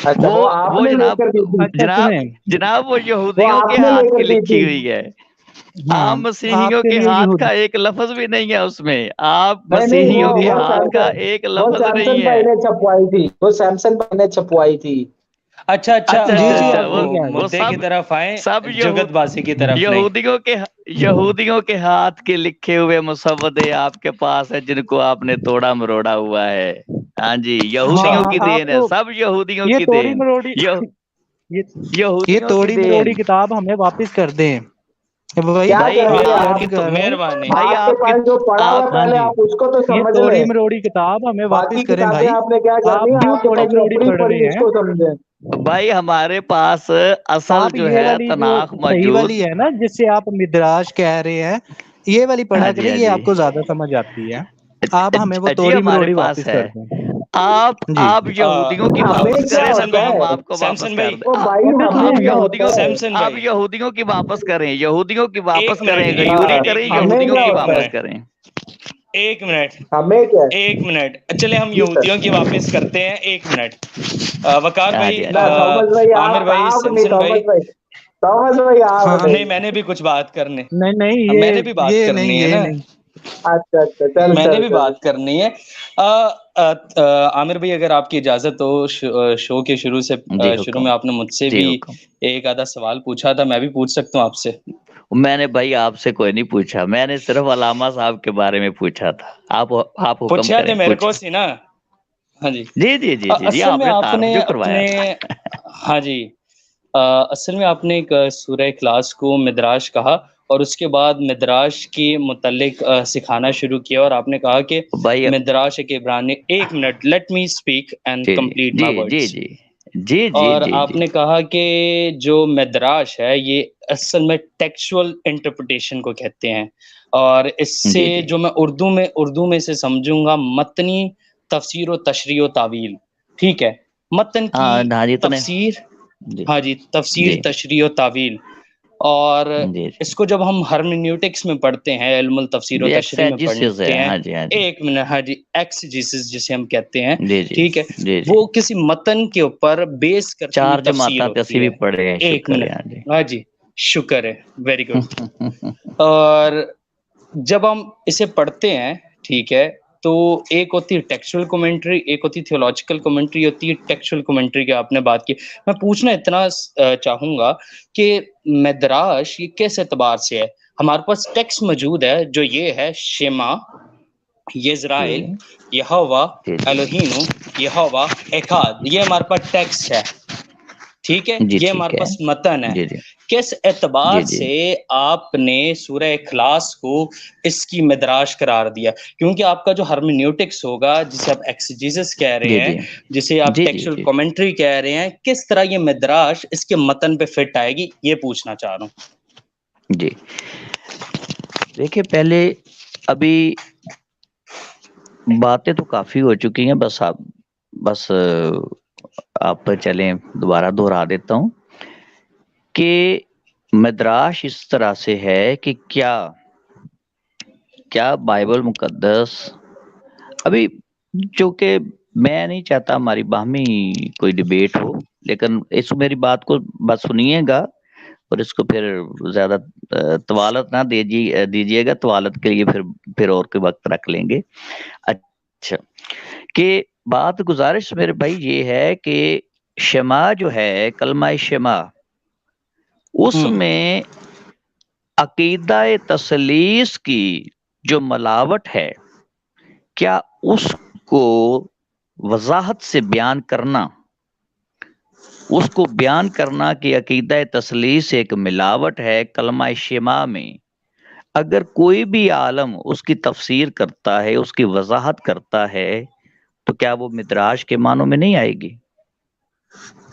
اچھا وہ آپ وہ نے لے جناب, کر دی تھی, اچھا جناب سنیں, جناب وہ وہ یہودیوں کے آپ نے لے ہاتھ کی کر دی لکھی تھی. ہوئی ہے. ہاں آپ آپ مسیحیوں کے کے لیے ہاتھ کا یہودی, ایک لفظ بھی نہیں ہے اس میں, آپ نہیں نہیں, مسیحیوں کے وہ ہاتھ کا سیمسن, ایک وہ لفظ سیمسن نہیں بھائی ہے. نے چھپوائی تھی, وہ سیمسن بھائی نے چھپوائی تھی. اچھا اچھا, اچھا جی اچھا جی اچھا, آپ صحیح وہ کہہ رہے وہ مدعے کی سب طرف آئیں, سب جگت بازی کی طرف نہیں. یہودیوں کے ہاتھ کے لکھے ہوئے مسودے آپ کے پاس ہے, جن کو آپ نے توڑا مروڑا ہوا ہے. ہاں جی, ہیں. یہودیوں ہاں کی آپ دین ہے, کو سب یہودیوں یہ کی توڑی دین. مروڑی یہ یہودیوں کی توڑی دین. مروڑی کتاب ہمیں واپس کر دیں. وہی کیا میں بھائی کریں گے عرض آپ, مہربانی کر رہا ہوں. مہربانی. بھائی آپ کے آپ کی پاس جو پڑا ہوا ہے آپ ہاں پہلے جی, آپ اس کو تو یہ سمجھ توڑی لیں. مروڑی کتاب ہمیں باقی واپس کریں کتابیں بھائی. آپ نے کیا آپ کرنی ہے, کیوں آپ توڑی نے جو مروڑی اپنی پڑھ پڑھی رہے اس ہیں. کو سمجھیں. بھائی ہمارے پاس اصل آپ جو یہ ہے والی جو تناخ صحیح موجود. والی ہے نا جس سے آپ مدراج کہہ رہے ہیں, یہ والی ہاں پڑھا جی, کریں, ہاں یہ جی, آپ کو زیادہ سمجھ آتی ہے. آپ ہمیں وہ جی توڑی ہمارے مروڑی پاس واپس کر ہے. دیں. جی آپ یہودیوں کی ہمیں واپس کیا کریں, سمسن ہوتا بھائی, ہم ہے, آپ کو واپس سمسن کر بھائی, دیں. وہ بھائی اچھا ہمیں سنیں, آپ کیا ہوتا ہے, سمسن آپ بھائی, یہودیوں کی واپس کریں, یہودیوں کی واپس ایک کریں, منٹ, غیوری کریں, ہمیں یہودیوں کیا کی ایک ہوتا واپس ہے, منٹ, کریں. ایک منٹ, ہمیں کیا ہے. ایک منٹ, چلے ہم جی سر. یہودیوں کی واپس کرتے ہیں. ایک منٹ, وقار ہاں بھائی, جی, ہاں نہ جی. تھامس بھائی, عامر بھائی, آپ نہیں, سمسن بھائی. تھامس بھائی, تھامس بھائی آپ ہاں نہیں, نہیں. میں نے بھی کچھ بات کرنی, نہیں نہیں, میں نے بھی بات یہ نہیں, کرنی ہے یہ نا, نہیں. اچھا اچھا, چل میں نے چل بھی چل. بات کرنی ہے. عامر بھائی اگر آپ کی اجازت ہو, شو کے جی شروع حکم, میں آپ نے مجھ سے جی بھی حکم. ایک آدھا سوال پوچھا تھا, میں بھی پوچھ سکتا ہوں آپ سے. میں نے بھائی آپ سے کوئی نہیں پوچھا, میں نے صرف علامہ صاحب کے بارے میں پوچھا تھا. آپ حکم پوچھا کریں, تھے میرے کو پوچھیں. سی نا. ہاں جی, جی جی جی جی جی, اصل آپ میں نے آپ تعارف نے جو کروایا اپنے, تھا. ہاں جی, اصل میں آپ نے ایک سورہ اخلاص کو مدراج کہا, اور اس کے بعد مدراج کے متعلق سکھانا شروع کیا, اور آپ نے کہا کہ بھائی مدراج ایک عبرانی, ایک منٹ, لیٹ می اسپیک اینڈ جی کمپلیٹ جی مائی جی ورڈس. جی جی جی اور جی آپ جی نے کہا کہ جو مدراج ہے یہ اصل میں ٹیکسچوئل انٹرپریٹیشن کو کہتے ہیں, اور اس سے جی جی جو میں اردو میں سے سمجھوں گا, متنی تفسیر و تشریح و تعویل. ٹھیک ہے, متن کی ہاں جی, تو نے تفسیر, جی ہاں جی, تفسیر, جی تشریح و تعویل. اور جی اس کو جب ہم ہرمینیوٹکس میں پڑھتے ہیں, علم التفسیر و جی, تشریح میں ایکسیجسس ہے, پڑھتے ہیں, ہاں جی, ہاں جی, ایک منٹ, ہاں جی, ایکسجیسس جسے ہم کہتے ہیں, جی جی ٹھیک ہے, جی جی. وہ کسی متن کے اوپر بیس کرتی ہوئی 4 تفسیر جماعتیں تسی ہوتی بھی ہے. پڑھے ہیں, ایک شکر منٹ, ہے, ہاں جی. ہاں جی, شکر ہے, ویری گڈ. اور جب ہم اسے پڑھتے ہیں, ٹھیک ہے, تو ایک ہوتی ہے ٹیکسچوئل کمنٹری, ایک ہوتی ہے تھیولوجیکل کمنٹری, ہوتی ہے ٹیکسچوئل کمنٹری کی آپ نے بات کی. میں پوچھنا اتنا چاہوں گا کہ مدراج یہ کس اعتبار سے ہے. ہمارے پاس ٹیکسٹ موجود ہے جو یہ ہے, شیما جی یزرائیل یہوہ جی الوہینو یہوہ ایکاد, یہ ہمارے پاس ٹیکسٹ ہے. ٹھیک ہے, جی, یہ ٹھیک ہمارے ہے, پاس متن ہے. جی جی کس اعتبار جی جی سے آپ نے سورہ اخلاص کو اس کی مدراج قرار دیا؟ کیونکہ آپ کا جو ہرمینیوٹکس ہوگا, جسے آپ ایکسیجیسس کہہ جی رہے ہیں, جی جسے آپ جی جی ٹیکسچوئل جی کمنٹری کہہ رہے ہیں, کس طرح یہ مدراج اس کے متن پہ فٹ آئے گی, یہ پوچھنا چاہ رہا ہوں. جی دیکھیے پہلے ابھی باتیں تو کافی ہو چکی ہیں، بس آپ چلیں دوبارہ دہرا دیتا ہوں کہ مدراش اس طرح سے ہے کہ کیا بائبل مقدس ابھی، چونکہ میں نہیں چاہتا ہماری باہمی کوئی ڈیبیٹ ہو، لیکن اس میری بات کو بس سنیے گا اور اس کو پھر زیادہ طوالت نہ دیجیے گا، طوالت کے لیے پھر اور کوئی وقت رکھ لیں گے۔ اچھا، کہ بات گزارش میرے بھائی یہ ہے کہ شمع جو ہے، کلمہ شمع، اس میں عقیدہ تثلیث کی جو ملاوٹ ہے، کیا اس کو وضاحت سے بیان کرنا، اس کو بیان کرنا کہ عقیدہ تثلیث ایک ملاوٹ ہے کلمہ شمع میں، اگر کوئی بھی عالم اس کی تفسیر کرتا ہے، اس کی وضاحت کرتا ہے، تو کیا وہ مدراش کے معنوں میں نہیں آئے گی؟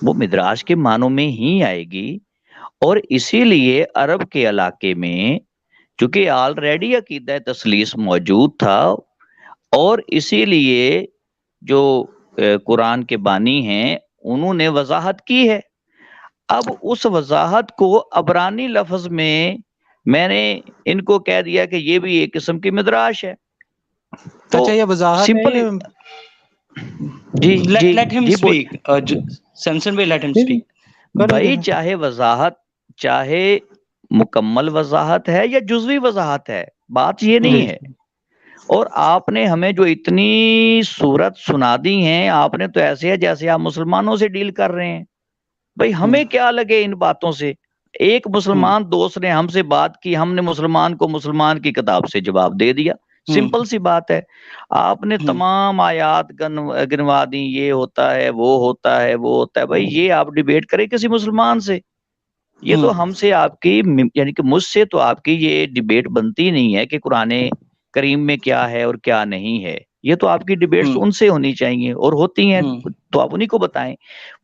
وہ مدراش کے معنوں میں ہی آئے گی۔ اور اسی لیے عرب کے علاقے میں چونکہ آلریڈی عقیدہ تثلیث موجود تھا، اور اسی لیے جو قرآن کے بانی ہیں انہوں نے وضاحت کی ہے۔ اب اس وضاحت کو عبرانی لفظ میں نے ان کو کہہ دیا کہ یہ بھی ایک قسم کی مدراش ہے۔ تو یہ وضاحت سمپل ہے۔ جی جی let him جی speak. سیمسن بھائی let him speak. بھائی، چاہے وضاحت، چاہے مکمل وضاحت ہے یا جزوی وضاحت ہے، بات یہ نہیں ہے۔ اور آپ نے ہمیں جو اتنی صورت سنا دی ہیں، آپ نے تو ایسے ہے جیسے آپ مسلمانوں سے ڈیل کر رہے ہیں۔ بھائی ہمیں کیا لگے ان باتوں سے؟ ایک مسلمان دوست نے ہم سے بات کی، ہم نے مسلمان کو مسلمان کی کتاب سے جواب دے دیا، سمپل سی بات ہے۔ آپ نے تمام آیات گنوا دی، یہ ہوتا ہے، وہ ہوتا ہے، وہ ہوتا ہے۔ بھائی یہ آپ ڈیبیٹ کریں کسی مسلمان سے، یہ تو ہم سے آپ کی، یعنی کہ مجھ سے تو آپ کی یہ ڈیبیٹ بنتی نہیں ہے کہ قرآن کریم میں کیا ہے اور کیا نہیں ہے۔ یہ تو آپ کی ڈیبیٹس ان سے ہونی چاہیے اور ہوتی ہیں، تو آپ انہیں کو بتائیں۔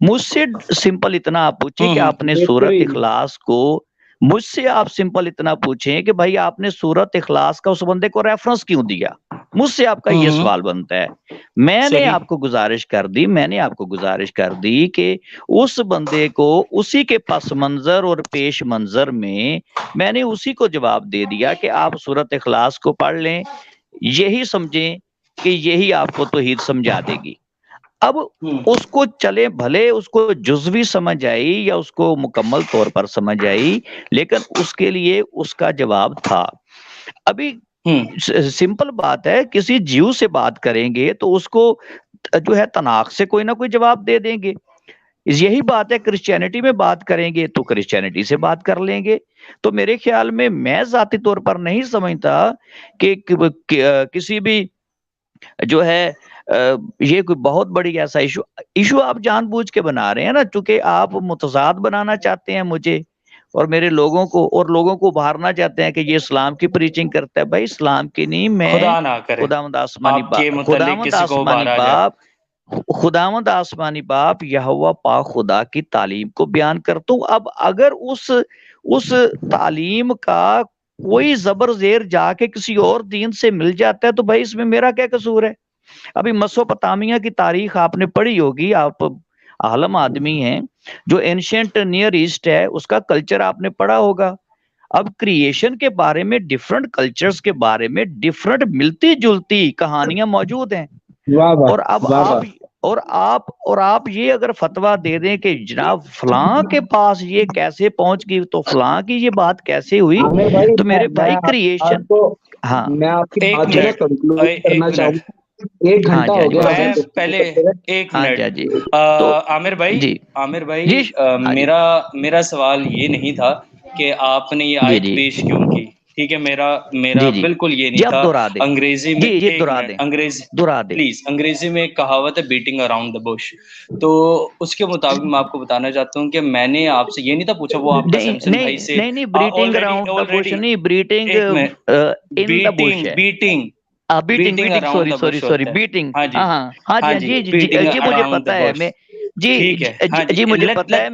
مجھ سے سمپل اتنا آپ پوچھیں کہ آپ نے سورت اخلاص کو، مجھ سے آپ سمپل اتنا پوچھیں کہ بھائی آپ نے سورت اخلاص کا اس بندے کو ریفرنس کیوں دیا؟ مجھ سے آپ کا یہ سوال بنتا ہے۔ میں نے آپ کو گزارش کر دی کہ اس بندے کو اسی کے پس منظر اور پیش منظر میں نے اسی کو جواب دے دیا کہ آپ سورت اخلاص کو پڑھ لیں، یہی سمجھیں کہ یہی آپ کو توحید سمجھا دے گی۔ اب اس کو چلے بھلے اس کو جزوی سمجھ آئی یا اس کو مکمل طور پر سمجھ آئی، لیکن اس کے لیے اس کا جواب تھا۔ ابھی سمپل بات ہے، کسی جیو سے بات کریں گے تو اس کو جو ہے تناق سے کوئی نہ کوئی جواب دے دیں گے۔ یہی بات ہے، کرسچینٹی میں بات کریں گے تو کرسچینٹی سے بات کر لیں گے۔ تو میرے خیال میں ذاتی طور پر نہیں سمجھتا کہ کسی بھی جو ہے یہ کوئی بہت بڑی ایسا ایشو آپ جان بوجھ کے بنا رہے ہیں نا، چونکہ آپ متضاد بنانا چاہتے ہیں مجھے اور میرے لوگوں کو ابھارنا چاہتے ہیں کہ یہ اسلام کی پریچنگ کرتا ہے۔ بھائی اسلام کی نہیں، میں خدا نہ کرے خداوند آسمانی باپ یہوہ پاک خدا کی تعلیم کو بیان کرتا ہوں۔ اب اگر اس تعلیم کا کوئی زبر زیر جا کے کسی اور دین سے مل جاتا ہے تو بھائی اس میں میرا کیا قصور ہے؟ ابھی میسوپوٹامیہ کی تاریخ آپ نے پڑھی ہوگی، آپ عالم آدمی ہیں، جو اینشینٹ نیئر ایسٹ ہے اس کا کلچر آپ نے پڑھا ہوگا۔ اب کریشن کے بارے میں ڈیفرنٹ کلچرز کے بارے میں ڈیفرنٹ ملتی جلتی کہانیاں موجود ہیں۔ اور اب آپ یہ اگر فتویٰ دے دیں کہ جناب فلاں کے پاس یہ کیسے پہنچ گئی تو فلاں کی یہ بات کیسے ہوئی، تو میرے بھائی کریشن، ہاں میں آپ کی ایک بات جو ہے کنکلوڈ کرنا چاہوں گا۔ ایک گھنٹہ ہو گیا میں پہلے ایک منٹ عامر بھائی میرا سوال یہ نہیں تھا کہ آپ نے یہ آیت پیش کیوں کی، ٹھیک ہے، میرا بالکل یہ نہیں تھا۔ انگریزی میں انگریزی میں ایک کہاوت ہے بیٹنگ اراؤنڈ دا بش، تو اس کے مطابق میں آپ کو بتانا چاہتا ہوں کہ میں نے آپ سے یہ نہیں تھا پوچھا، وہ آپ کا سیمسن بھائی سے بیٹنگ، سوری، بیٹنگ، ہاں جی مجھے پتا ہے، ٹھیک ہے ہاں جی مجھے پتا ہے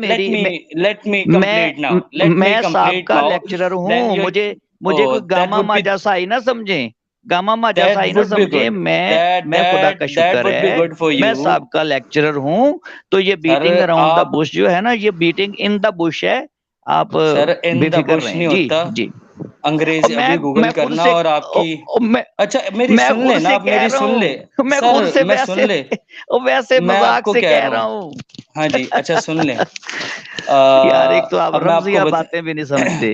لیٹ می کمپلیٹ ناؤ میں سابقہ لیکچرر ہوں، مجھے کوئی گاما ماجا سائی نہ سمجھیں، گاما ماجا سائی نہ سمجھیں، میں خدا کا شکر ہے میں سابقہ لیکچرر ہوں، تو یہ بیٹنگ اراؤنڈ دا بش جو ہے نا، یہ بیٹنگ ان دا بش ہے، آپ بے فکر رہیں۔ جی جی انگریزی ابھی گوگل کرنا اور آپ کی اچھا میری میں سن خود لے نا، سے آپ کہہ میری رہا سن لے ہوں، میں خود سر، سے میں سن لے، ویسے میں آپ مذاق کو سے کہہ رہا ہوں، ہاں جی اچھا سن لیں۔ یار ایک تو آپ اب میں آپ کو رمزیہ باتیں بھی نہیں سمجھتے،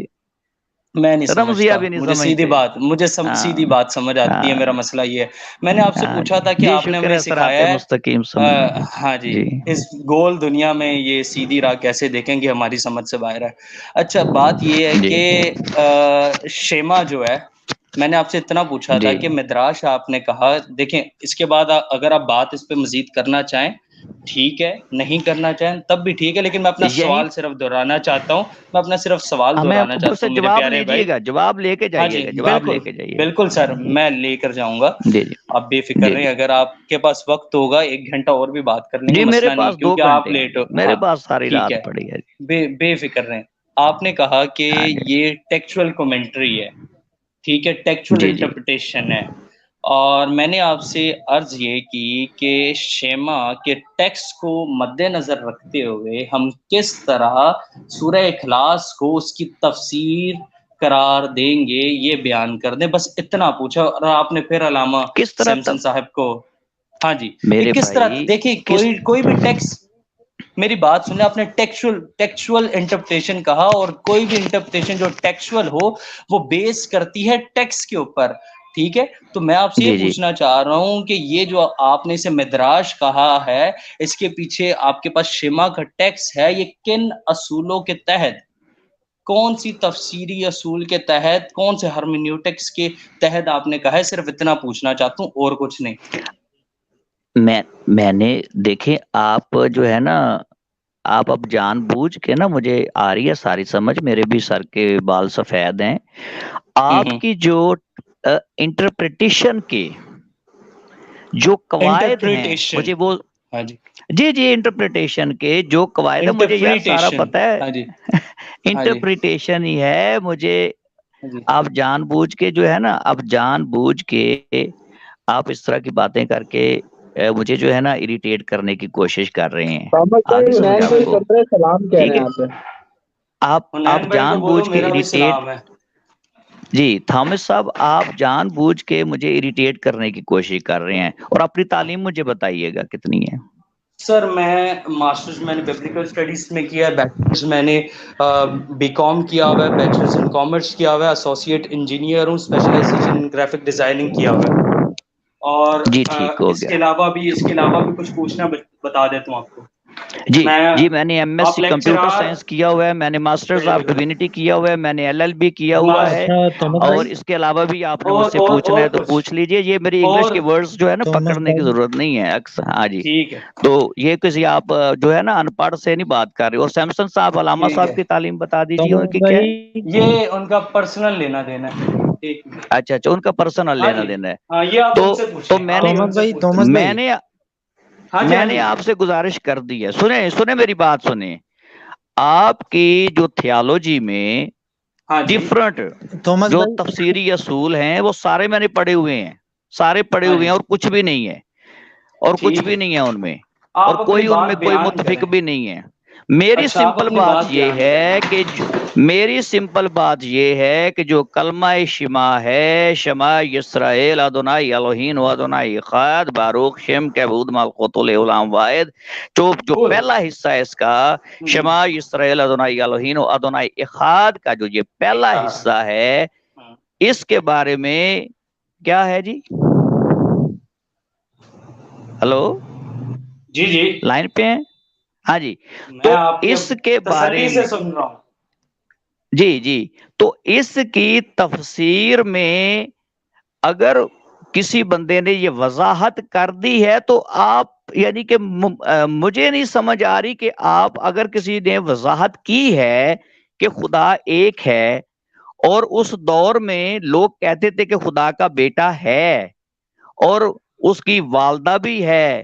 میں نہیں رمزیہ سمجھتا، بھی نہیں مجھے سیدھی سمجھتے۔ بات، مجھے سیدھی ہاں بات سمجھ آتی ہے، میرا ہاں مسئلہ یہ ہے۔ میں نے آپ سے ہاں پوچھا تھا کہ جی آپ نے شکر مجھے ہے صراط سکھایا ہے مستقیم سمجھ۔ ہاں جی اس گول دنیا میں یہ سیدھی راہ کیسے دیکھیں گے، ہماری سمجھ سے باہر ہے۔ اچھا بات یہ ہے جی کہ شیما جو ہے، میں نے آپ سے اتنا پوچھا تھا جی کہ مدراش آپ نے کہا، دیکھیں اس کے بعد اگر آپ بات اس پہ مزید کرنا چاہیں ٹھیک ہے، نہیں کرنا چاہیں تب بھی ٹھیک ہے، لیکن میں اپنا یہی سوال صرف دہرانا چاہتا ہوں، میں اپنا صرف سوال ہمیں دہرانا چاہتا سے ہوں میرے جواب پیارے بھائی۔ لیجیے گا، جواب لے کے ہاں جائیے جی گا، جواب بالکل لے کے جائیے بالکل سر، میں لے کر جاؤں گا، جی جی آپ بے فکر جی رہیں، جی اگر آپ کے پاس وقت ہوگا 1 گھنٹہ اور بھی بات کر لیں گے، جی میرے مسئلہ نہیں پاس ہے 2 کیونکہ آپ گھنٹے ہیں لیٹ ہو، میرے ہاں پاس ساری ٹھیک رات ہے، پڑی ہے جی۔ بے فکر رہیں۔ آپ نے کہا کہ ہاں جی یہ ٹیکسچوئل کومنٹری ہے، ٹھیک ہے، ٹیکچوئل جی جی انٹرپریٹیشن ہے، اور میں نے آپ سے عرض یہ کی کہ شیما کے ٹیکسٹ کو مد نظر رکھتے ہوئے ہم کس طرح سورہ اخلاص کو اس کی تفسیر قرار دیں گے، یہ بیان کر دیں، بس اتنا پوچھا۔ اور آپ نے پھر علامہ کس طرح سیمسن صاحب کو، ہاں جی کہ میرے کس طرح، بھائی دیکھیں کس کوئی بھی ٹیکسٹ، میری بات سنیں، آپ نے ٹیکسچوئل انٹرپریٹیشن کہا، اور کوئی بھی انٹرپریٹیشن جو ٹیکسچوئل ہو وہ بیس کرتی ہے ٹیکسٹ کے اوپر، ٹھیک ہے۔ تو میں آپ سے یہ جی جی پوچھنا چاہ رہا ہوں کہ یہ جو آپ نے اسے مدراش کہا ہے، اس کے پیچھے آپ کے پاس شیما کا ٹیکسٹ ہے، یہ کن اصولوں کے تحت، کون سی تفسیری اصول کے تحت، کون سے ہرمینیوٹکس کے تحت آپ نے کہا ہے؟ صرف اتنا پوچھنا چاہتا ہوں اور کچھ نہیں۔ میں نے دیکھیں آپ جو ہے نا، آپ اب جان بوجھ کے نا، مجھے آ رہی ہے ساری سمجھ، میرے بھی سر کے بال سفید ہیں، آپ کی جو انٹرپریٹیشن کے جو قواعد ہیں انٹرپریٹیشن، مجھے وہ، ہاں جی جی انٹرپریٹیشن کے جو قواعد ہے، مجھے یار سارا انٹرپریٹیشن، پتہ ہے، ہاں جی ہاں جی انٹرپریٹیشن ہی ہے مجھے، ہاں جی آپ جان بوجھ کے جو ہے نا، آپ جان بوجھ کے آپ اس طرح کی باتیں کر کے مجھے جو ہے نا اریٹیٹ کرنے کی کوشش کر رہے ہیں، محمد آگے بھائی سمجھ حنین آپ بھائی کو، کر رہے ہیں، سلام کہہ ٹھیک رہے ہے، ہیں آپ سے۔ آپ حنین بھائی کو جان بولو بوجھ کے میرا بھی اریٹیٹ، سلام ہے۔ جی تھامس صاحب آپ جان بوجھ کے مجھے اریٹیٹ کرنے کی کوشش کر رہے ہیں، اور اپنی تعلیم مجھے بتائیے گا کتنی ہے؟ سر میں ماسٹرز میں نے بیبلیکل اسٹڈیز میں کیا ہے، بیچلرز میں نے بی کام کیا ہوا ہے، بیچلرز ان کامرس کیا ہوا ہے، ایسوسیٹ انجینئر ہوں، اسپیشلائزیشن گرافک ڈیزائننگ کیا ہوا ہے، اور جی ٹھیک ہو اس گیا، کے علاوہ بھی کچھ پوچھنا بتا دیتا ہوں آپ کو۔ میں نے ایم ایس آپ سی کمپیوٹر لیکچرار، سائنس کیا ہوا ہے، میں نے ماسٹرز آف ڈیوینٹی کیا ہوا ہے، میں نے LLB کیا ہوا ہے، اچھا تومس اور بھائی، اس کے علاوہ بھی آپ نے مجھ سے پوچھنا اور ہے تو کچھ پوچھ لیجئے، یہ میری انگلش اور کے ورڈز جو ہے نا تومس پکڑنے کی بھائی، ضرورت نہیں ہے اکثر، ہاں جی، ٹھیک ہے تو یہ کسی آپ جو ہے نا ان پڑھ سے نہیں بات کر رہے، اور سیمسن صاحب، علامہ ٹھیک صاحب ہے، کی تعلیم بتا دیجیے ان تومس کی کیا ہے؟ بھائی، یہ ان کا پرسنل لینا دینا ہے، ٹھیک ہے، اچھا ان کا پرسنل ہاں لینا جی دینا ہے، ہاں، یہ آپ ان سے تو پوچھیں، آپ یہ ان سے پوچھ تومس سکتے ہیں۔ میں بھائی، نے ہاں جی ہاں جی آپ سے گزارش کر دی ہے، سنیں میری بات سنیں، آپ کی جو تھیالوجی میں ہاں جی ڈفرنٹ تومس جو بھائی، تفسیری اصول ہیں وہ سارے میں نے پڑھے ہوئے ہیں، سارے پڑھے ہاں ہوئے جی ہیں، اور کچھ بھی نہیں ہے، ٹھیک ہے، ان میں، اور آپ اپنی کوئی ان میں بات کوئی بیان متفق کریں، بھی نہیں ہے۔ میری اچھا آپ سمپل اپنی بات بات یہ بیان کریں۔ ہے کہ جو کلمہ شما ہے، شما یسرائیل ادونائی الوہین و ادونائی اخاد باروک شم کبود ملکوت العلام واحد، جو کل پہلا حصہ ہے اس کا، شما یسرائیل ادونائی الوہین و ادونائی اخاد کا جو یہ پہلا حصہ ہے، اس کے بارے میں کیا ہے جی؟ ہلو، جی جی لائن پہ ہیں؟ ہاں جی، میں تو آپ کے اس کے بارے تسلی سے میں، سن رہا ہوں۔ جی تو اس کی تفسیر میں اگر کسی بندے نے یہ وضاحت کر دی ہے تو آپ، یعنی کہ مجھے نہیں سمجھ آ رہی کہ آپ، اگر کسی نے وضاحت کی ہے کہ خدا ایک ہے، اور اس دور میں لوگ کہتے تھے کہ خدا کا بیٹا ہے، اور اس کی والدہ بھی ہے،